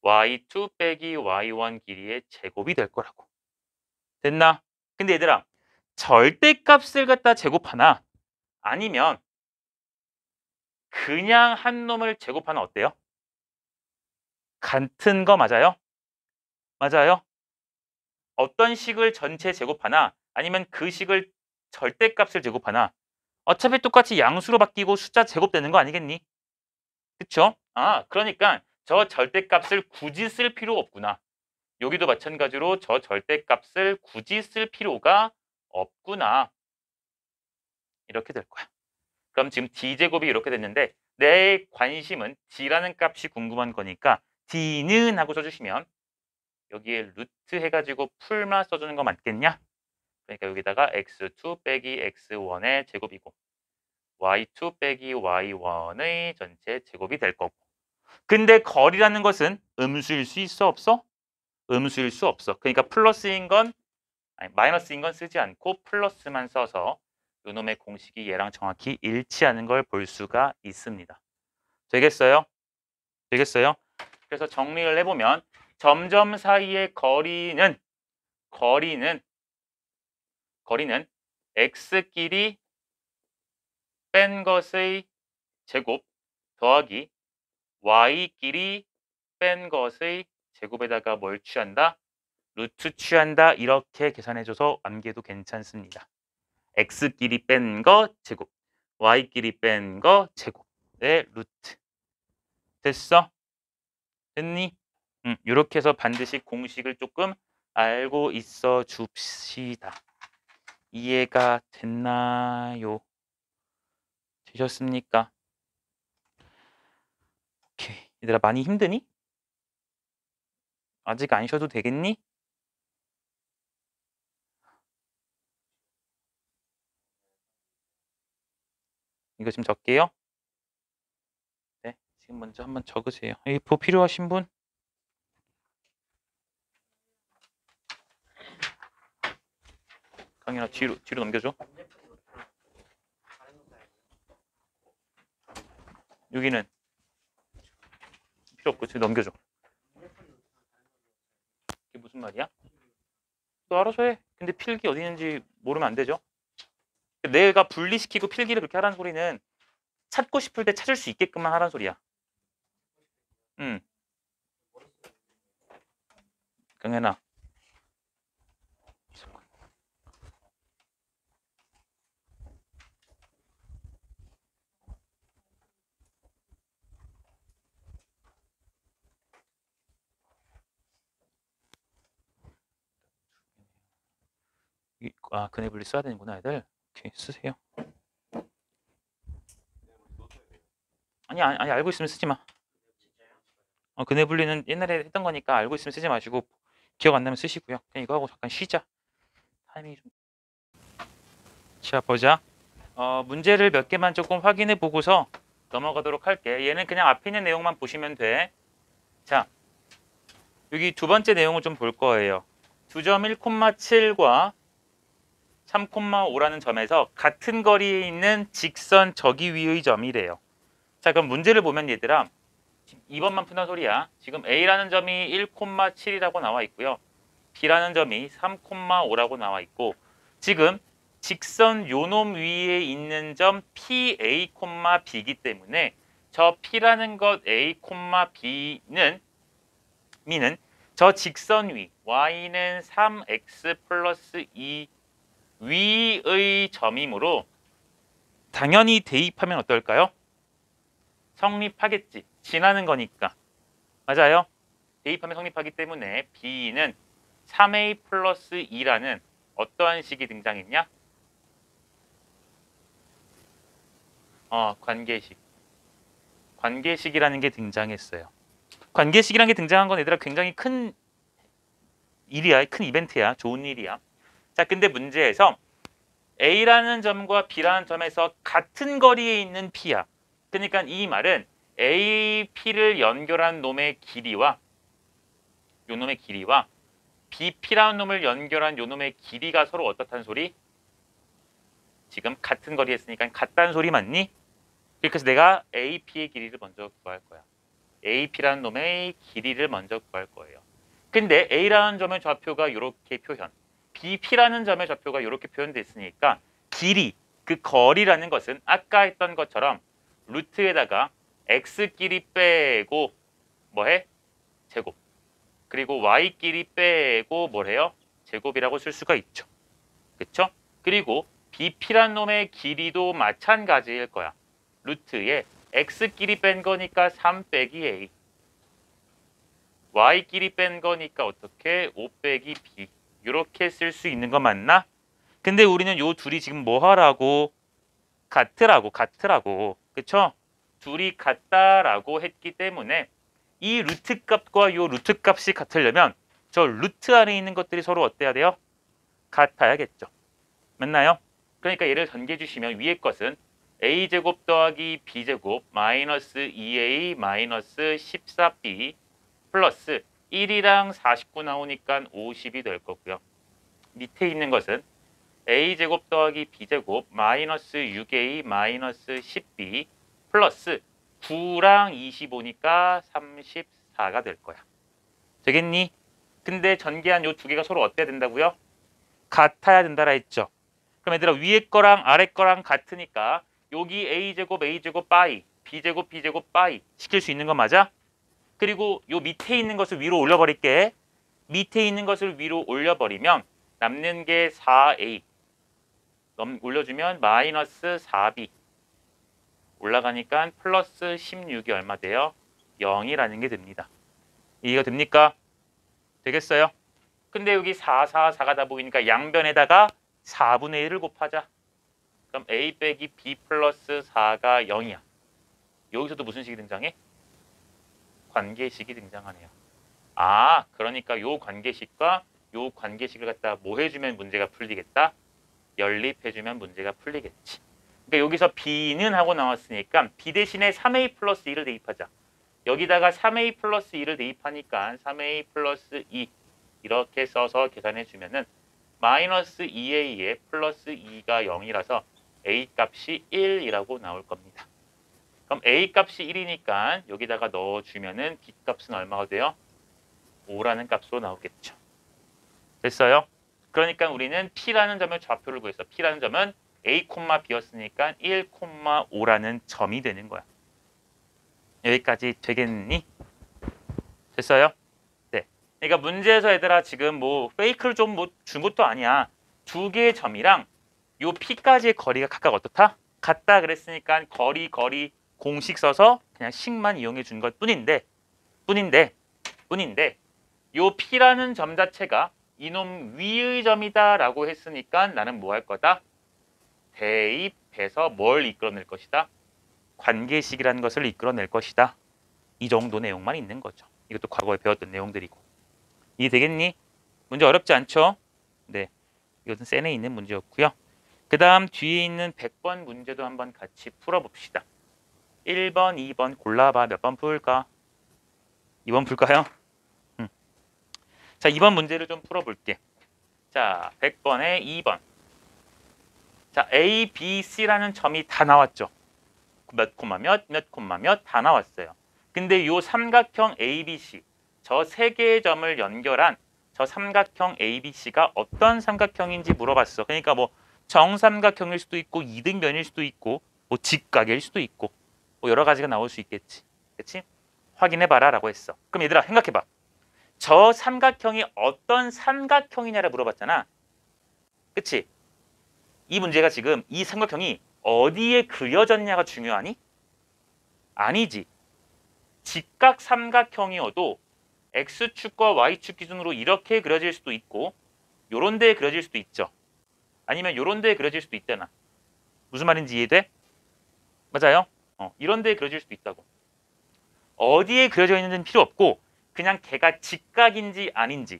y2 빼기 y1 길이의 제곱이 될 거라고. 됐나? 근데 얘들아 절대값을 갖다 제곱하나 아니면 그냥 한 놈을 제곱하나 어때요? 같은 거 맞아요? 맞아요? 어떤 식을 전체 제곱하나 아니면 그 식을 절대값을 제곱하나 어차피 똑같이 양수로 바뀌고 숫자 제곱되는 거 아니겠니? 그쵸? 그러니까 저 절대값을 굳이 쓸 필요 없구나. 여기도 마찬가지로 저 절대값을 굳이 쓸 필요가 없구나. 이렇게 될 거야. 그럼 지금 d제곱이 이렇게 됐는데 내 관심은 d라는 값이 궁금한 거니까 d는 하고 써주시면 여기에 루트 해가지고 풀만 써주는 거 맞겠냐? 그러니까 여기다가 x2 빼기 x1의 제곱이고 y2 빼기 y1의 전체 제곱이 될 거고 근데 거리라는 것은 음수일 수 있어 없어? 음수일 수 없어. 그러니까 플러스인 건 아니 마이너스인 건 쓰지 않고 플러스만 써서 요놈의 공식이 얘랑 정확히 일치하는 걸 볼 수가 있습니다. 되겠어요? 되겠어요? 그래서 정리를 해보면 점점 사이의 거리는 x끼리 뺀 것의 제곱 더하기 y끼리 뺀 것의 제곱에다가 뭘 취한다? 루트 취한다. 이렇게 계산해줘서 암기해도 괜찮습니다. x끼리 뺀 거 제곱 y끼리 뺀 거 제곱의 루트. 됐어? 됐니? 이렇게 해서 반드시 공식을 조금 알고 있어 줍시다. 이해가 됐나요? 되셨습니까? 얘들아 많이 힘드니? 아직 안 쉬어도 되겠니? 이거 좀 적게요? 네, 지금 먼저 한번 적으세요. A4 필요하신 분? 강현아 뒤로 넘겨줘. 반대편 노트랑 다른 노트 알고 여기는 필요 없고 뒤로 넘겨줘. 반대편 노트랑 다른 노트 이게 무슨 말이야? 너 알아서 해. 근데 필기 어디 있는지 모르면 안 되죠. 내가 분리시키고 필기를 그렇게 하라는 소리는 찾고 싶을 때 찾을 수 있게끔만 하라는 소리야. 강현아. 그네 분리 써야 되는구나, 애들. 오케이, 쓰세요. 아니, 알고 있으면 쓰지 마. 그네 분리는 옛날에 했던 거니까 알고 있으면 쓰지 마시고 기억 안 나면 쓰시고요. 그냥 이거 하고 잠깐 쉬자. 타이밍이 좀. 자, 보자. 문제를 몇 개만 조금 확인해 보고서 넘어가도록 할게. 얘는 그냥 앞에 있는 내용만 보시면 돼. 자, 여기 두 번째 내용을 좀 볼 거예요. 2.1,7과 3,5라는 점에서 같은 거리에 있는 직선 저기 위의 점이래요. 자, 그럼 문제를 보면 얘들아 2번만 푼단 소리야. 지금 A라는 점이 1,7이라고 나와 있고요. B라는 점이 3,5라고 나와 있고 지금 직선 요놈 위에 있는 점 PA, B이기 때문에 저 P라는 것 A, B는 저 직선 위 Y는 3X 플러스 2 위의 점이므로 당연히 대입하면 어떨까요? 성립하겠지. 지나는 거니까. 맞아요. 대입하면 성립하기 때문에 B는 3A 플러스 2라는 어떠한 식이 등장했냐? 관계식. 관계식이라는 게 등장했어요. 관계식이라는 게 등장한 건 얘들아 굉장히 큰 일이야. 큰 이벤트야. 좋은 일이야. 자, 근데 문제에서 A라는 점과 B라는 점에서 같은 거리에 있는 P야. 그러니까 이 말은 A, P를 연결한 놈의 길이와 요 놈의 길이와 B, P라는 놈을 연결한 요 놈의 길이가 서로 어떻다는 소리? 지금 같은 거리에 있으니까 같다는 소리 맞니? 그래서 내가 A, P의 길이를 먼저 구할 거야. A, P라는 놈의 길이를 먼저 구할 거예요. 근데 A라는 점의 좌표가 이렇게 표현, B, P라는 점의 좌표가 이렇게 표현돼 있으니까 길이, 그 거리라는 것은 아까 했던 것처럼 루트에다가 X끼리 빼고 뭐해? 제곱. 그리고 Y끼리 빼고 뭐래요? 제곱이라고 쓸 수가 있죠. 그쵸? 그리고 BP란 놈의 길이도 마찬가지일 거야. 루트에 X끼리 뺀 거니까 3 빼기 A. Y끼리 뺀 거니까 어떻게? 5 빼기 B. 이렇게 쓸 수 있는 거 맞나? 근데 우리는 요 둘이 지금 뭐 하라고? 같으라고. 그쵸? 둘이 같다라고 했기 때문에 이 루트 값과 요 루트 값이 같으려면 저 루트 안에 있는 것들이 서로 어때야 돼요? 같아야겠죠. 맞나요? 그러니까 얘를 전개해 주시면 위의 것은 a제곱 더하기 b제곱 마이너스 2a 마이너스 14b 플러스 1이랑 49 나오니까 50이 될 거고요. 밑에 있는 것은 a제곱 더하기 b제곱 마이너스 6a 마이너스 10b 플러스 9랑 25니까 34가 될 거야. 되겠니? 근데 전개한 요 두 개가 서로 어때야 된다고요? 같아야 된다라 했죠. 그럼 얘들아 위에 거랑 아래 거랑 같으니까 여기 a제곱 바이 b제곱 바이 시킬 수 있는 거 맞아? 그리고 요 밑에 있는 것을 위로 올려버릴게. 밑에 있는 것을 위로 올려버리면 남는 게 4a 올려주면 마이너스 4b 올라가니까 플러스 16이 얼마 돼요? 0이라는 게 됩니다. 이해가 됩니까? 되겠어요? 근데 여기 4가 다 보이니까 양변에다가 4분의 1을 곱하자. 그럼 a 빼기 b 플러스 4가 0이야. 여기서도 무슨 식이 등장해? 관계식이 등장하네요. 아, 그러니까 요 관계식과 요 관계식을 갖다 뭐 해주면 문제가 풀리겠다? 연립해주면 문제가 풀리겠지. 그러니까 여기서 B는 하고 나왔으니까 B 대신에 3A 플러스 2를 대입하자. 여기다가 3A 플러스 2를 대입하니까 3A 플러스 2 이렇게 써서 계산해주면은 마이너스 2A에 플러스 2가 0이라서 A 값이 1이라고 나올 겁니다. 그럼 A 값이 1이니까 여기다가 넣어주면은 B 값은 얼마가 돼요? 5라는 값으로 나오겠죠. 됐어요? 그러니까 우리는 P라는 점의 좌표를 구했어. P라는 점은 A, B였으니까 1, 5라는 점이 되는 거야. 여기까지 되겠니? 됐어요? 네. 그러니까 문제에서 얘들아 지금 뭐 페이크를 좀 뭐 준 것도 아니야. 두 개의 점이랑 요 P까지의 거리가 각각 어떻다? 같다 그랬으니까 거리 공식 써서 그냥 식만 이용해 준 것 뿐인데 요 P라는 점 자체가 이놈 위의 점이다 라고 했으니까 나는 뭐 할 거다? 대입해서 뭘 이끌어낼 것이다? 관계식이라는 것을 이끌어낼 것이다. 이 정도 내용만 있는 거죠. 이것도 과거에 배웠던 내용들이고. 이해되겠니? 문제 어렵지 않죠? 네, 이것은 센에 있는 문제였고요. 그 다음 뒤에 있는 100번 문제도 한번 같이 풀어봅시다. 1번, 2번 골라봐. 몇 번 풀까? 2번 풀까요? 자, 2번 문제를 좀 풀어볼게. 자, 100번에 2번. 자, A, B, C라는 점이 다 나왔죠. 몇 콤마 몇 다 나왔어요. 근데 요 삼각형 ABC, 저 세 개의 점을 연결한 저 삼각형 ABC가 어떤 삼각형인지 물어봤어. 그러니까 뭐 정삼각형일 수도 있고 이등변일 수도 있고 뭐 직각일 수도 있고 뭐 여러 가지가 나올 수 있겠지. 그렇지? 확인해봐라 라고 했어. 그럼 얘들아 생각해봐. 저 삼각형이 어떤 삼각형이냐를 물어봤잖아. 그치? 이 문제가 지금 이 삼각형이 어디에 그려졌냐가 중요하니? 아니지. 직각 삼각형이어도 X축과 Y축 기준으로 이렇게 그려질 수도 있고 요런 데에 그려질 수도 있죠. 아니면 요런 데에 그려질 수도 있잖아. 무슨 말인지 이해돼? 맞아요? 이런 데에 그려질 수도 있다고. 어디에 그려져 있는지는 필요 없고 그냥 걔가 직각인지 아닌지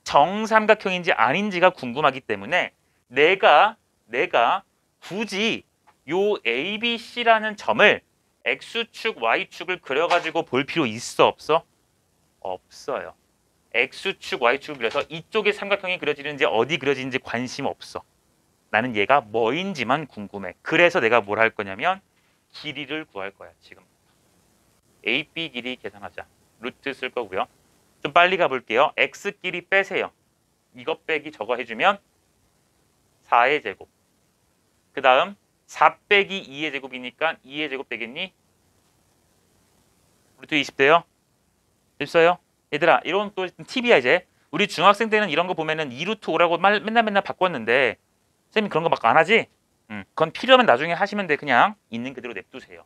정삼각형인지 아닌지가 궁금하기 때문에 내가 굳이 요 ABC라는 점을 X축, Y축을 그려가지고 볼 필요 있어 없어? 없어요. X축, Y축을 그려서 이쪽에 삼각형이 그려지는지 어디 그려지는지 관심 없어. 나는 얘가 뭐인지만 궁금해. 그래서 내가 뭘 할 거냐면 길이를 구할 거야. 지금 AB 길이 계산하자. 루트 쓸 거고요. 좀 빨리 가볼게요. X 길이 빼세요. 이거 빼기 저거 해주면 4의 제곱. 그 다음 4 빼기 2의 제곱이니까 2의 제곱 되겠니? 루트 20대요? 됐어요? 얘들아 이런 또 팁이야 이제. 우리 중학생 때는 이런 거 보면은 2루트 5라고 맨날 바꿨는데 쌤이 그런 거 막 안 하지? 그건 필요하면 나중에 하시면 돼. 그냥 있는 그대로 냅두세요.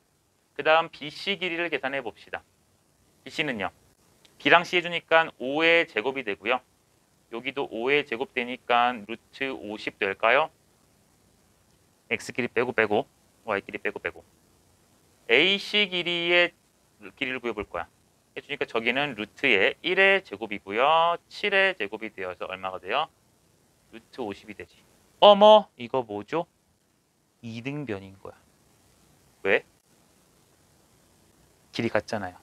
그 다음 BC 길이를 계산해 봅시다. BC는요. B랑 C 해주니까 5의 제곱이 되고요. 여기도 5의 제곱 되니까 루트 50 될까요? X끼리 빼고 Y끼리 빼고 AC 길이의 길이를 구해볼 거야. 해주니까 저기는 루트의 1의 제곱이고요. 7의 제곱이 되어서 얼마가 돼요? 루트 50이 되지. 어머 이거 뭐죠? 이등변인 거야. 왜? 길이 같잖아요.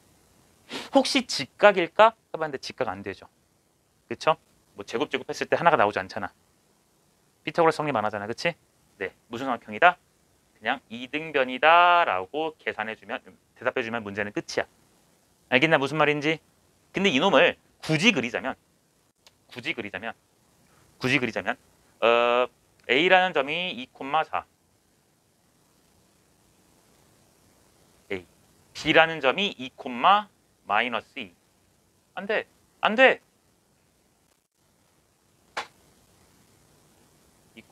혹시 직각일까? 해봤는데 직각 안 되죠. 그쵸? 뭐 제곱 했을 때 하나가 나오지 않잖아. 피타고라스 성립 안 하잖아. 그치? 네. 무슨 삼각형이다? 그냥 이등변이다 라고 계산해주면 대답해주면 문제는 끝이야. 알겠나 무슨 말인지? 근데 이놈을 굳이 그리자면 A라는 점이 2,4 A B라는 점이 2, 마이너스 2 안돼 안돼 2,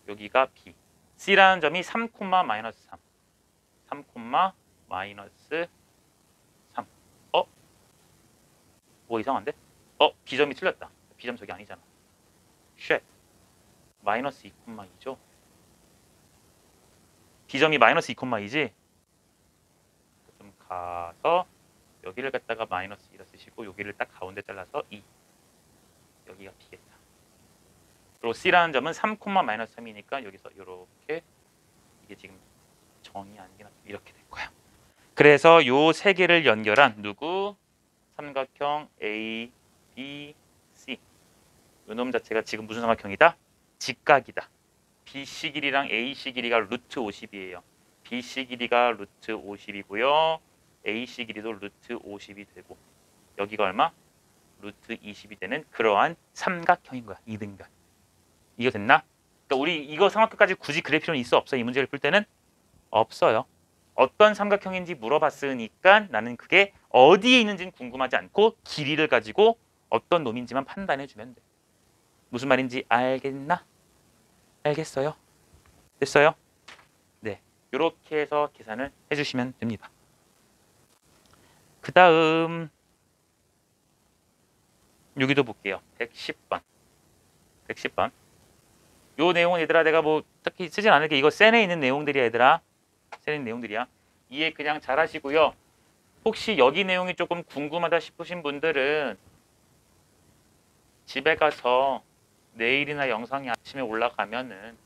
여기가 B C라는 점이 3, 마이너스 3 3, 마이너스 3 뭐 이상한데? B점이 틀렸다. B점 저기 아니잖아. 쉣. 마이너스 2,2죠? B점이 마이너스 2,2지? 좀 가서 여기를 갖다가 마이너스 2라 쓰시고 여기를 딱 가운데 잘라서 2. 여기가 B겠다. 그리고 C라는 점은 3, 마이너스 3이니까 여기서 이렇게 이게 지금 정이 아니긴 하죠. 이렇게 될 거야. 그래서 요 세 개를 연결한 누구? 삼각형 A, B, C. 요 놈 자체가 지금 무슨 삼각형이다? 직각이다. BC 길이랑 AC 길이가 루트 50이에요. BC 길이가 루트 50이고요. AC 길이도 루트 50이 되고 여기가 얼마? 루트 20이 되는 그러한 삼각형인 거야. 이등변. 이거 됐나? 그러니까 우리 이거 삼각형까지 굳이 그릴 필요는 있어 없어? 이 문제를 풀 때는 없어요. 어떤 삼각형인지 물어봤으니까 나는 그게 어디에 있는지는 궁금하지 않고 길이를 가지고 어떤 놈인지만 판단해 주면 돼. 무슨 말인지 알겠나? 알겠어요? 됐어요? 네. 이렇게 해서 계산을 해주시면 됩니다. 그 다음 여기도 볼게요. 110번. 110번. 요 내용은 얘들아 내가 뭐 딱히 쓰진 않을게. 이거 센에 있는 내용들이야 얘들아. 센에 있는 내용들이야. 이해 그냥 잘 하시고요. 혹시 여기 내용이 조금 궁금하다 싶으신 분들은 집에 가서 내일이나 영상이 아침에 올라가면은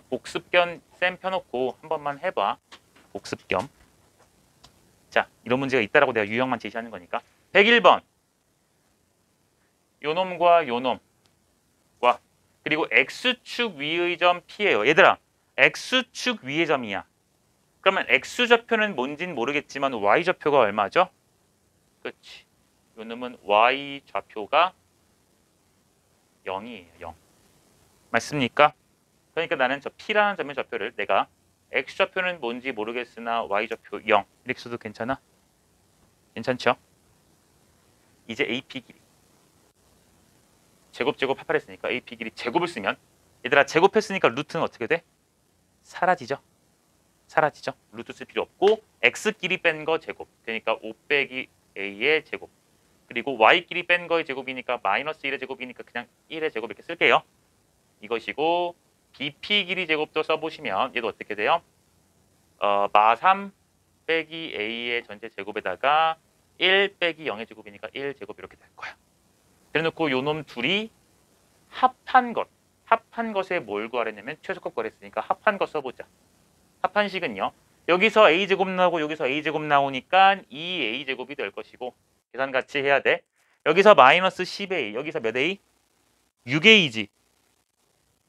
복습 겸 쌤 펴놓고 한 번만 해봐. 복습 겸. 자, 이런 문제가 있다라고 내가 유형만 제시하는 거니까. 101번. 요 놈과 요 놈과 그리고 X축 위의 점 P예요. 얘들아, X축 위의 점이야. 그러면 X좌표는 뭔진 모르겠지만 Y좌표가 얼마죠? 그렇지. 요 놈은 Y좌표가 0이에요. 0. 맞습니까? 그러니까 나는 저 P라는 점의 좌표를 내가 X좌표는 뭔지 모르겠으나 Y좌표 0 이렇게 써도 괜찮아? 괜찮죠? 이제 AP 길이 제곱 합할했으니까 AP 길이 제곱을 쓰면 얘들아 제곱했으니까 루트는 어떻게 돼? 사라지죠? 사라지죠? 루트 쓸 필요 없고 X 길이 뺀 거 제곱 그러니까 5 빼기 A의 제곱 그리고 Y 길이 뺀 거의 제곱이니까 마이너스 1의 제곱이니까 그냥 1의 제곱 이렇게 쓸게요. 이것이고 BP 길이 제곱도 써보시면 얘도 어떻게 돼요? 마3 빼기 A의 전체 제곱에다가 1 빼기 0의 제곱이니까 1 제곱 이렇게 될 거야. 그래놓고 요 놈 둘이 합한 것에 뭘 구하랬냐면 최소값 구하랬으니까 합한 것 써보자. 합한식은요. 여기서 A제곱 나오고 여기서 A제곱 나오니까 2A제곱이 될 것이고 계산 같이 해야 돼. 여기서 마이너스 10A 여기서 몇 A? 6A지.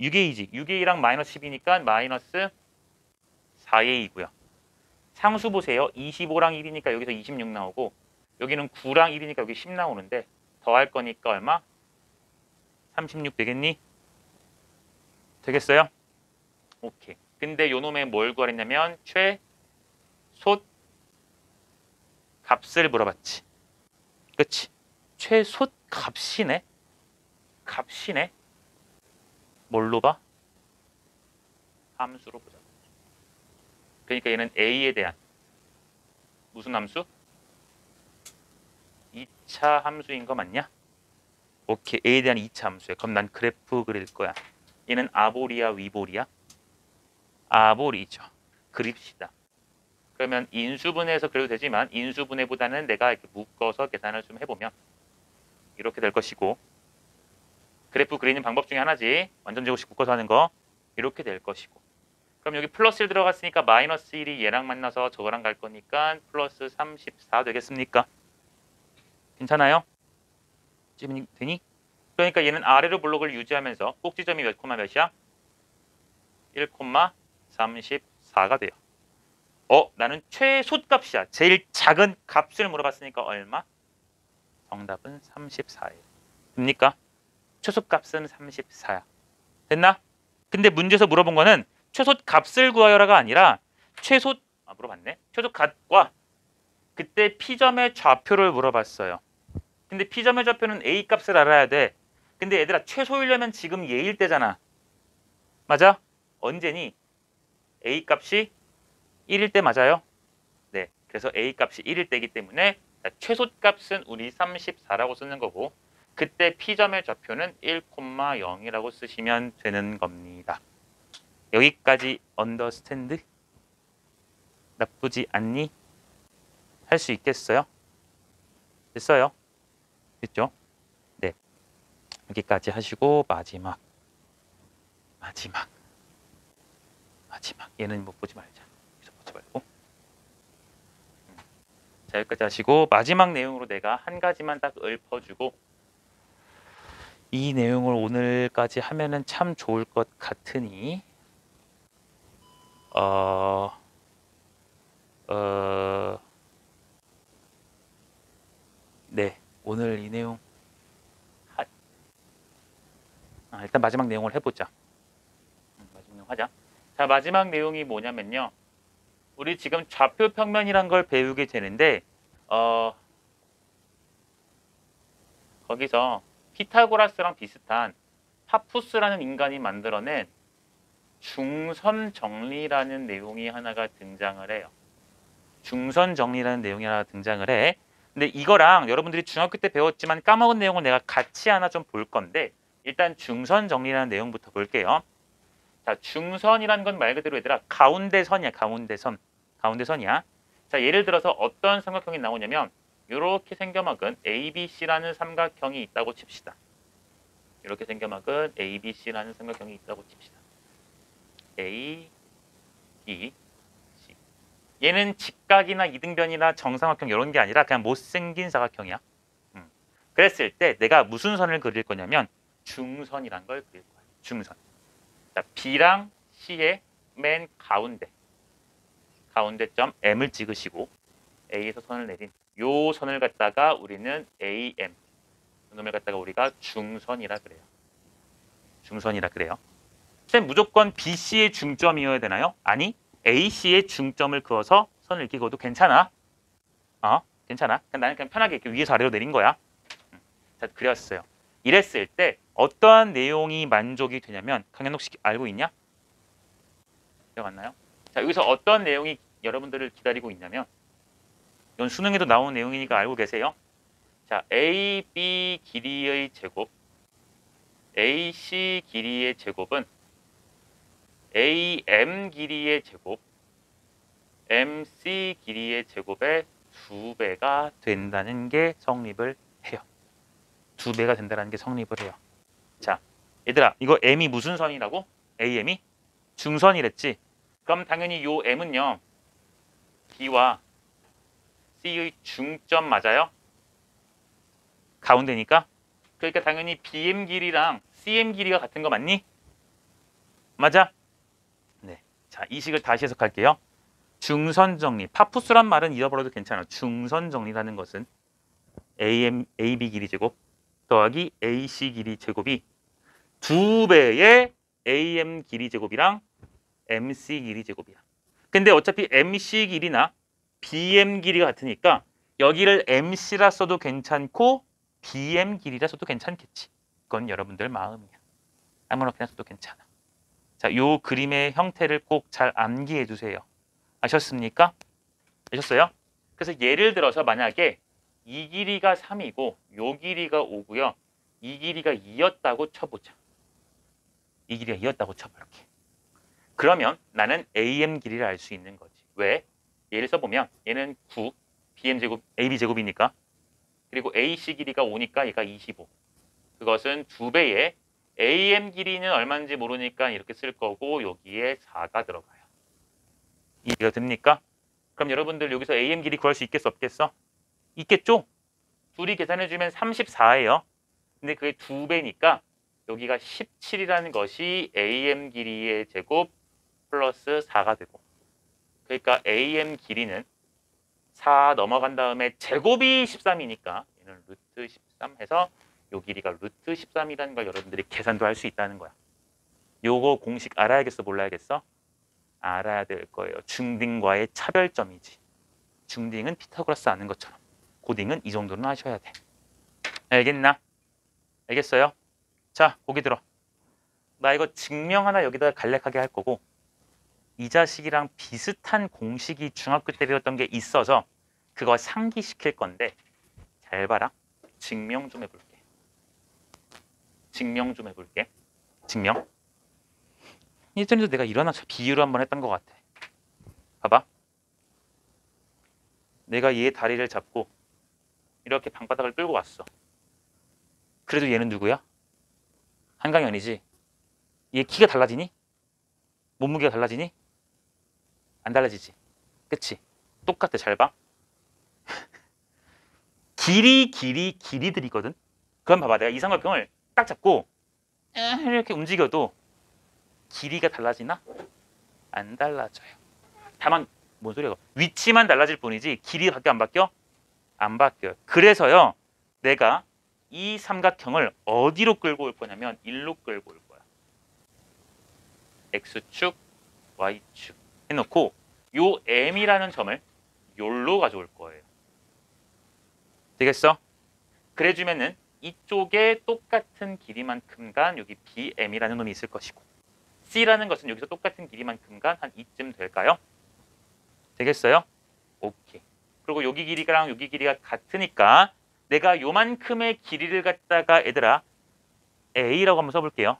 6A지. 6A랑 마이너스 10이니까 마이너스 4A이고요. 상수 보세요. 25랑 1이니까 여기서 26 나오고 여기는 9랑 1이니까 여기 10 나오는데 더할 거니까 얼마? 36 되겠니? 되겠어요? 오케이. 근데 요 놈의 뭘 구하랬냐면 최소 값을 물어봤지. 그치? 최소 값이네? 값이네? 뭘로 봐? 함수로 보자. 그러니까 얘는 A에 대한 무슨 함수? 2차 함수인 거 맞냐? 오케이. A에 대한 2차 함수야. 그럼 난 그래프 그릴 거야. 얘는 아볼이야, 위볼이야? 아볼이죠. 그립시다. 그러면 인수분해해서 그려도 되지만 인수분해보다는 내가 이렇게 묶어서 계산을 좀 해보면 이렇게 될 것이고 그래프 그리는 방법 중에 하나지. 완전 제곱식 묶어서 하는 거. 이렇게 될 것이고 그럼 여기 플러스 1 들어갔으니까 마이너스 1이 얘랑 만나서 저거랑 갈 거니까 플러스 34 되겠습니까? 괜찮아요? 지금 되니? 그러니까 얘는 아래로 블록을 유지하면서 꼭지점이 몇 콤마 몇이야? 1,34가 돼요. 나는 최소값이야. 제일 작은 값을 물어봤으니까 얼마? 정답은 34예요. 됩니까? 최소값은 34야. 됐나? 근데 문제에서 물어본 거는 최소값을 구하여라가 아니라 물어봤네. 최소값과 그때 P점의 좌표를 물어봤어요. 근데 P점의 좌표는 A값을 알아야 돼. 근데 얘들아 최소이려면 지금 얘일 때잖아. 맞아? 언제니? A값이 1일 때 맞아요? 네. 그래서 A값이 1일 때이기 때문에 최소값은 우리 34라고 쓰는 거고 그때 P점의 좌표는 1,0이라고 쓰시면 되는 겁니다. 여기까지 언더스탠드? 나쁘지 않니? 할 수 있겠어요? 됐어요? 됐죠? 네. 여기까지 하시고 마지막. 얘는 뭐 보지 말자. 여기서 보지 말고. 자, 여기까지 하시고 마지막 내용으로 내가 한 가지만 딱 읊어주고 이 내용을 오늘까지 하면은 참 좋을 것 같으니 네, 오늘 이 내용 일단 마지막 내용을 해보자. 마지막 내용 하자. 자, 마지막 내용이 뭐냐면요. 우리 지금 좌표 평면이란 걸 배우게 되는데 거기서 피타고라스랑 비슷한 파푸스라는 인간이 만들어낸 중선 정리라는 내용이 하나가 등장을 해요. 중선 정리라는 내용이 하나 등장을 해. 근데 이거랑 여러분들이 중학교 때 배웠지만 까먹은 내용을 내가 같이 하나 좀 볼 건데 일단 중선 정리라는 내용부터 볼게요. 자, 중선이라는 건 말 그대로 얘들아 가운데 선이야. 가운데 선이야. 자, 예를 들어서 어떤 삼각형이 나오냐면 이렇게 생겨먹은 ABC라는 삼각형이 있다고 칩시다. 이렇게 생겨먹은 ABC라는 삼각형이 있다고 칩시다. A, B, C. 얘는 직각이나 이등변이나 정삼각형 이런 게 아니라 그냥 못생긴 사각형이야. 그랬을 때 내가 무슨 선을 그릴 거냐면 중선이란 걸 그릴 거야. 중선. 자, B랑 C의 맨 가운데점 M을 찍으시고 A에서 선을 내린 요 선을 갖다가 우리는 AM, 놈을 갖다가 우리가 중선이라 그래요. 중선이라 그래요. 쌤 무조건 BC의 중점이어야 되나요? 아니, AC의 중점을 그어서 선을 이렇게 그어도 괜찮아. 괜찮아. 나는 그냥 편하게 이렇게 위에서 아래로 내린 거야. 자, 그렸어요. 이랬을 때 어떠한 내용이 만족이 되냐면 강연 혹시 알고 있냐? 기억 안 나요? 자, 여기서 어떤 내용이 여러분들을 기다리고 있냐면 이건 수능에도 나온 내용이니까 알고 계세요. 자, AB 길이의 제곱, AC 길이의 제곱은 AM 길이의 제곱, MC 길이의 제곱의 2배가 된다는 게 성립을 해요. 2배가 된다는 게 성립을 해요. 자, 얘들아, 이거 M이 무슨 선이라고? AM이? 중선이랬지? 그럼 당연히 요 M은요, B와 C의 중점 맞아요? 가운데니까? 그러니까 당연히 BM 길이랑 CM 길이가 같은 거 맞니? 맞아? 네. 자, 이 식을 다시 해석할게요. 중선 정리. 파푸스란 말은 잃어버려도 괜찮아. 중선 정리라는 것은 AB 길이 제곱 더하기 AC 길이 제곱이 2배의 AM 길이 제곱이랑 MC 길이 제곱이야. 근데 어차피 MC 길이나 BM 길이가 같으니까 여기를 MC라 써도 괜찮고 BM 길이라 써도 괜찮겠지. 그건 여러분들 마음이야. 아무나 그냥 써도 괜찮아. 자, 요 그림의 형태를 꼭 잘 암기해 두세요. 아셨습니까? 아셨어요? 그래서 예를 들어서 만약에 이 길이가 3이고 요 길이가 5고요. 이 길이가 2였다고 쳐보자. 이 길이가 2였다고 쳐볼게. 그러면 나는 AM 길이를 알 수 있는 거지. 왜? 예를 써보면 얘는 9, BM 제곱, AB 제곱이니까 그리고 AC 길이가 5니까 얘가 25. 그것은 2배의 AM 길이는 얼마인지 모르니까 이렇게 쓸 거고 여기에 4가 들어가요. 이해가 됩니까? 그럼 여러분들 여기서 AM 길이 구할 수 있겠어 없겠어? 있겠죠? 둘이 계산해주면 34예요. 근데 그게 2배니까 여기가 17이라는 것이 AM 길이의 제곱 플러스 4가 되고 그러니까 AM 길이는 4 넘어간 다음에 제곱이 13이니까 얘는 루트 13 해서 요 길이가 루트 13이라는 걸 여러분들이 계산도 할 수 있다는 거야. 요거 공식 알아야겠어 몰라야겠어? 알아야 될 거예요. 중딩과의 차별점이지. 중딩은 피타고라스 아는 것처럼 고딩은 이 정도는 하셔야 돼. 알겠나? 알겠어요? 자, 보기 들어. 나 이거 증명 하나 여기다 간략하게 할 거고 이 자식이랑 비슷한 공식이 중학교 때 배웠던 게 있어서 그거 상기시킬 건데 잘 봐라. 증명 좀 해볼게. 증명 좀 해볼게. 증명. 예전에도 내가 이런 비유를 한번 했던 것 같아. 봐봐. 내가 얘 다리를 잡고 이렇게 방바닥을 끌고 왔어. 그래도 얘는 누구야? 한강현이지. 얘 키가 달라지니? 몸무게가 달라지니? 안 달라지지. 그치? 똑같아. 잘 봐. 길이들이거든. 그럼 봐봐. 내가 이 삼각형을 딱 잡고 이렇게 움직여도 길이가 달라지나? 안 달라져요. 다만 뭔 소리야? 위치만 달라질 뿐이지 길이가 바뀌어 안 바뀌어? 안 바뀌어요. 그래서요. 내가 이 삼각형을 어디로 끌고 올 거냐면 일로 끌고 올 거야. X축, Y축 해놓고 요 M이라는 점을 요로 가져올 거예요. 되겠어? 그래주면은 이쪽에 똑같은 길이만큼 간 여기 BM이라는 놈이 있을 것이고 C라는 것은 여기서 똑같은 길이만큼 간 한 이쯤 될까요? 되겠어요? 오케이. 그리고 여기 길이랑 여기 길이가 같으니까 내가 요만큼의 길이를 갖다가 얘들아 A라고 한번 써볼게요.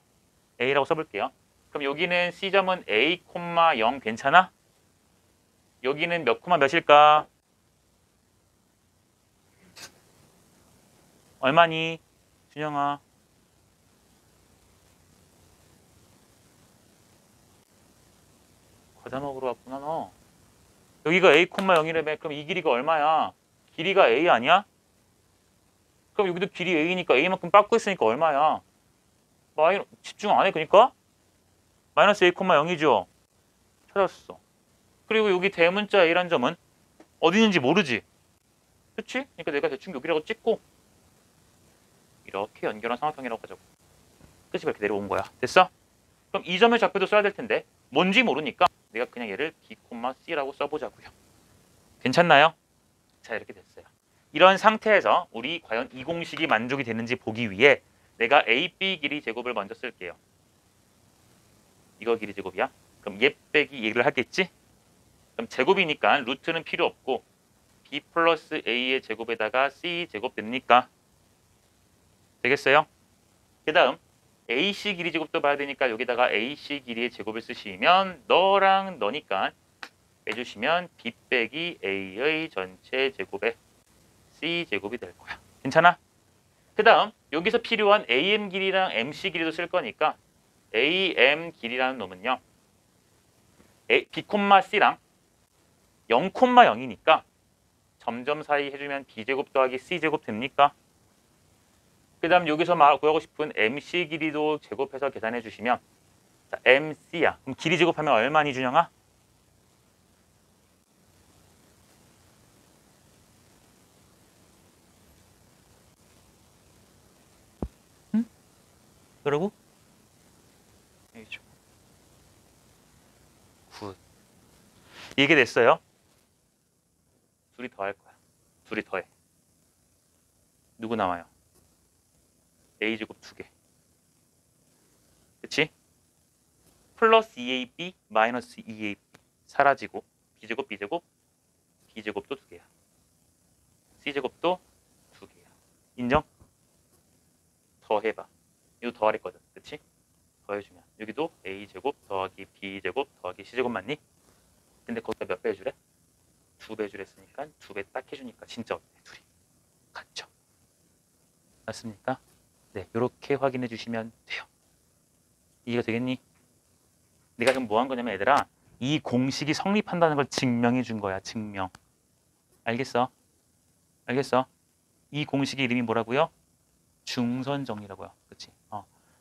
A라고 써볼게요. 그럼 여기는 C점은 A, 0 괜찮아? 여기는 몇 코마 몇일까? 얼마니? 준영아. 과자 먹으러 왔구나 너. 여기가 A, 0이라며. 그럼 이 길이가 얼마야? 길이가 A 아니야? 그럼 여기도 길이 A니까 A만큼 빠꾸 있으니까 얼마야? 집중 안 해, 그러니까? 마이너스 A, 0이죠? 찾았어. 그리고 여기 대문자 A란 점은 어디 있는지 모르지? 그치? 그러니까 내가 대충 여기라고 찍고 이렇게 연결한 삼각형이라고 하자고. 끝이 이렇게 내려온 거야. 됐어? 그럼 이 점의 좌표도 써야 될 텐데 뭔지 모르니까 내가 그냥 얘를 B, C라고 써보자고요. 괜찮나요? 자, 이렇게 됐어요. 이런 상태에서 우리 과연 이 공식이 만족이 되는지 보기 위해 내가 AB 길이 제곱을 먼저 쓸게요. 이거 길이 제곱이야? 그럼 얘 빼기 얘를 하겠지? 그럼 제곱이니까 루트는 필요 없고 B 플러스 A의 제곱에다가 C 제곱 됩니까? 되겠어요? 그 다음 AC 길이 제곱도 봐야 되니까 여기다가 AC 길이의 제곱을 쓰시면 너랑 너니까 빼주시면 B 빼기 A의 전체 제곱에 C 제곱이 될 거야. 괜찮아? 그 다음 여기서 필요한 AM 길이랑 MC 길이도 쓸 거니까 AM 길이라는 놈은요. B, C랑 0,0이니까 점점 사이 해주면 B제곱 더하기 C제곱 됩니까? 그 다음 여기서 구하고 싶은 MC 길이도 제곱해서 계산해 주시면 자, MC야. 그럼 길이 제곱하면 얼마니 준영아? 응? 그러고? A죠. 굿. 이게 됐어요. 둘이 더 할 거야. 둘이 더해. 누구 나와요? A제곱 2개. 그치? 플러스 2AB 마이너스 2AB 사라지고 B제곱 B제곱 B제곱도 2개야. C제곱도 2개야. 인정? 더해봐. 이거 더하랬거든. 그치? 더해주면 여기도 A제곱 더하기 B제곱 더하기 C제곱 맞니? 근데 거기다 몇 배 해주래? 2배 주랬으니까 2배 딱 해주니까 진짜 어때? 둘이 같죠? 맞습니까? 네, 이렇게 확인해 주시면 돼요. 이해가 되겠니? 내가 지금 뭐 한 거냐면 얘들아 이 공식이 성립한다는 걸 증명해 준 거야. 증명. 알겠어? 알겠어? 이 공식의 이름이 뭐라고요? 중선정리라고요. 그치?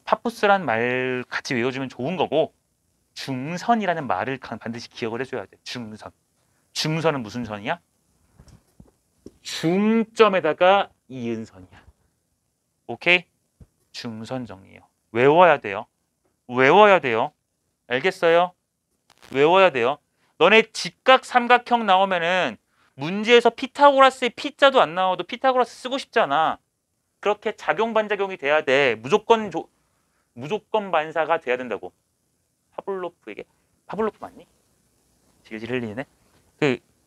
파푸스란 말 같이 외워주면 좋은 거고 중선이라는 말을 반드시 기억을 해줘야 돼. 중선. 중선은 무슨 선이야? 중점에다가 이은 선이야. 오케이? 중선 정리예요. 외워야 돼요. 외워야 돼요. 알겠어요? 외워야 돼요. 너네 직각 삼각형 나오면은 문제에서 피타고라스의 P자도 안 나와도 피타고라스 쓰고 싶잖아. 그렇게 작용 반작용이 돼야 돼. 무조건 반사가 돼야 된다고. 파블로프 맞니? 질질 흘리네.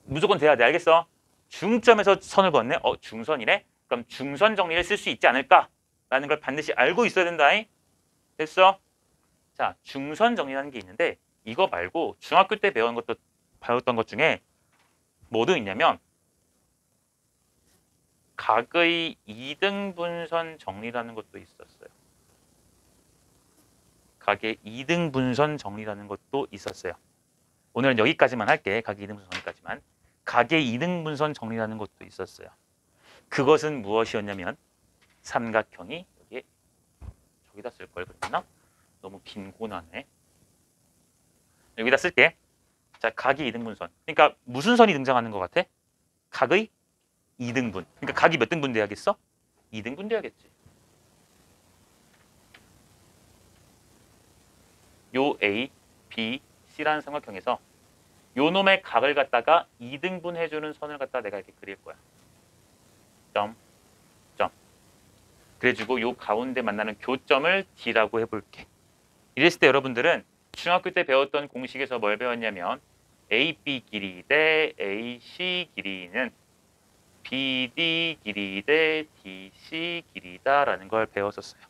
무조건 돼야 돼. 알겠어? 중점에서 선을 그었네. 중선이네. 그럼 중선 정리를 쓸 수 있지 않을까라는 걸 반드시 알고 있어야 된다. 됐어? 자, 중선 정리라는 게 있는데 이거 말고 중학교 때 배웠던 것 중에 뭐도 있냐면 각의 이등분선 정리라는 것도 있었어요. 각의 이등분선 정리라는 것도 있었어요. 오늘은 여기까지만 할게. 각의 이등분선 정리까지만. 각의 이등분선 정리라는 것도 있었어요. 그것은 무엇이었냐면 삼각형이 여기 저기다 쓸 걸 그랬나? 너무 긴 고나네. 여기다 쓸게. 자, 각의 이등분선. 그러니까 무슨 선이 등장하는 것 같아? 각의 2등분. 그러니까 각이 몇 등분 돼야겠어? 2등분 돼야겠지. 요 A, B, C라는 삼각형에서 요 놈의 각을 갖다가 2등분 해주는 선을 갖다 내가 이렇게 그릴 거야. 점, 점. 그래가지고 요 가운데 만나는 교점을 D라고 해볼게. 이랬을 때 여러분들은 중학교 때 배웠던 공식에서 뭘 배웠냐면 AB 길이 대 AC 길이는 BD 길이 대 DC 길이다라는 걸 배웠었어요.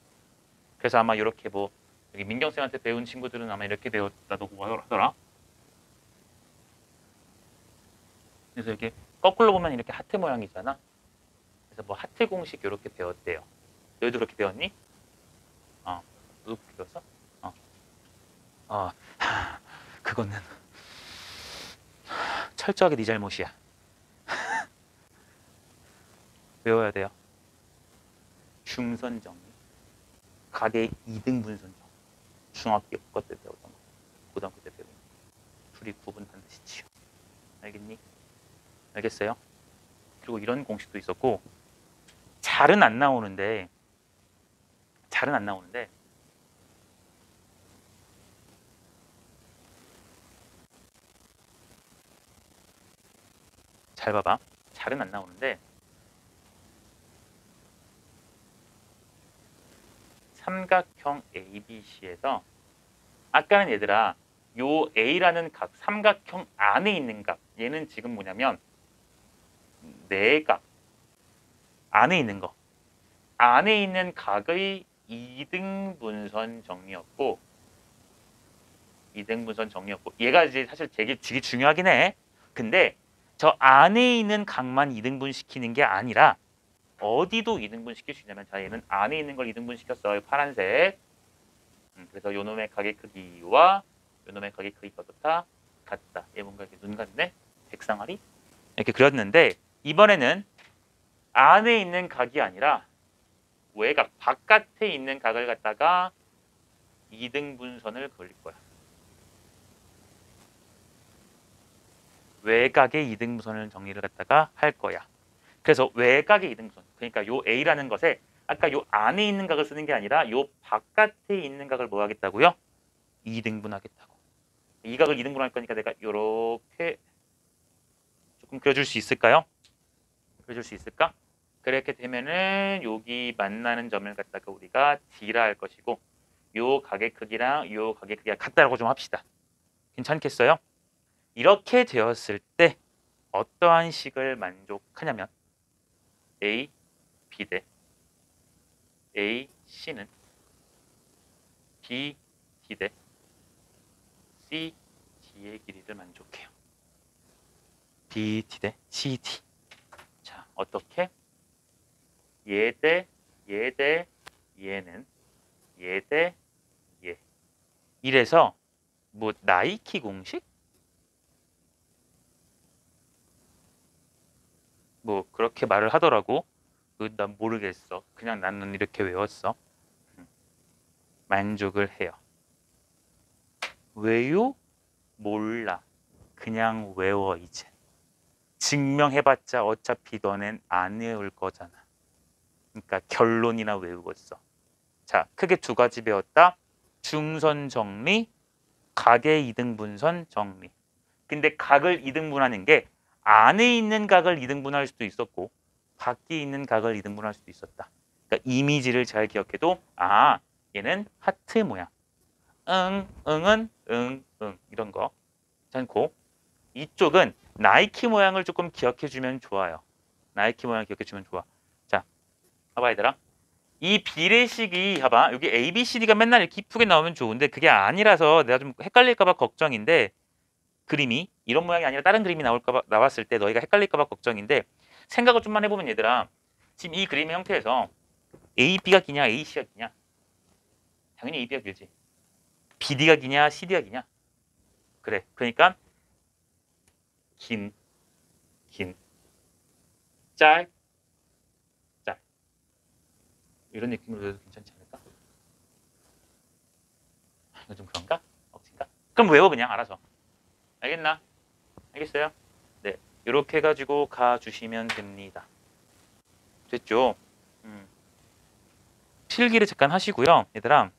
그래서 아마 이렇게 뭐 여기 민경쌤한테 배운 친구들은 아마 이렇게 배웠다고 하더라. 그래서 이렇게 거꾸로 보면 이렇게 하트 모양이잖아. 그래서 뭐 하트 공식 이렇게 배웠대요. 너희도 그렇게 배웠니? 너도 그렇게 배웠어? 그거는 철저하게 네 잘못이야. 외워야 돼요. 중선 정리, 각의 2등분선 정리. 중학교 것 때 배웠던 거, 고등학교 때 배운 거. 둘이 구분 반드시 지어. 알겠니? 알겠어요? 그리고 이런 공식도 있었고, 잘은 안 나오는데 잘 봐봐. 잘은 안 나오는데 삼각형 ABC에서 아까는 얘들아 요 A라는 각, 삼각형 안에 있는 각, 얘는 지금 뭐냐면 내각 안에 있는 거, 안에 있는 각의 2등분선 정리였고, 2등분선 정리였고, 얘가 이제 사실 되게 중요하긴 해. 근데 저 안에 있는 각만 2등분 시키는 게 아니라 어디도 2등분 시킬 수 있냐면, 자, 얘는 안에 있는 걸 2등분 시켰어요. 파란색. 그래서 요 놈의 각의 크기와 요 놈의 각의 크기가 어떻다? 같다. 얘 뭔가 이렇게 눈 같네? 백상아리? 이렇게 그렸는데, 이번에는 안에 있는 각이 아니라 외곽, 바깥에 있는 각을 갖다가 2등분선을 그릴 거야. 외곽의 2등분선을 정리를 갖다가 할 거야. 그래서 외곽의 2등분선, 그러니까 요 A라는 것에 아까 요 안에 있는 각을 쓰는 게 아니라 요 바깥에 있는 각을 뭐 하겠다고요? 2등분 하겠다고. 이 각을 2등분 할 거니까 내가 요렇게 조금 그려줄 수 있을까요? 그려줄 수 있을까? 그렇게 되면은 여기 만나는 점을 갖다가 우리가 D라 할 것이고, 요 각의 크기랑 요 각의 크기가 같다라고 좀 합시다. 괜찮겠어요? 이렇게 되었을 때 어떠한 식을 만족하냐면 A, B 대 A, C는 B, D 대 C, D의 길이를 만족해요. B, D 대 C, D. 자, 어떻게? 얘 대 얘는 얘 대 얘. 이래서 뭐 나이키 공식? 뭐 그렇게 말을 하더라고. 난 모르겠어. 그냥 나는 이렇게 외웠어. 만족을 해요. 왜요? 몰라. 그냥 외워 이제. 증명해봤자 어차피 너넨 안 외울 거잖아. 그러니까 결론이나 외우고 있어. 자, 크게 두 가지 배웠다. 중선 정리, 각의 2등분선 정리. 근데 각을 2등분하는 게 안에 있는 각을 2등분할 수도 있었고 밖에 있는 각을 2등분할 수도 있었다. 그러니까 이미지를 잘 기억해도 얘는 하트 모양. 응은 응 이런 거. 괜찮고 이쪽은 나이키 모양을 조금 기억해주면 좋아요. 나이키 모양 기억해주면 좋아. 자, 봐봐 얘들아. 이 비례식이 봐봐. 여기 A, B, C, D가 맨날 이렇게 이쁘게 나오면 좋은데 그게 아니라서 내가 좀 헷갈릴까봐 걱정인데, 그림이 이런 모양이 아니라 다른 그림이 나왔을 때 너희가 헷갈릴까봐 걱정인데, 생각을 좀만 해보면 얘들아, 지금 이 그림의 형태에서 AB가 기냐 AC가 기냐? 당연히 AB가 길지. BD가 기냐 CD가 기냐? 그래. 그러니까 긴, 짤, 이런 느낌으로 해도 괜찮지 않을까? 이거 좀 그런가? 억진가? 그럼 외워 그냥 알아서. 알겠나? 알겠어요? 네, 이렇게 해가지고 가주시면 됩니다. 됐죠? 필기를 잠깐 하시고요, 얘들아.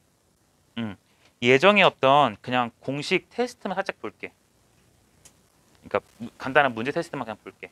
예정에 어떤 그냥 공식 테스트만 살짝 볼게. 그러니까 간단한 문제 테스트만 그냥 볼게.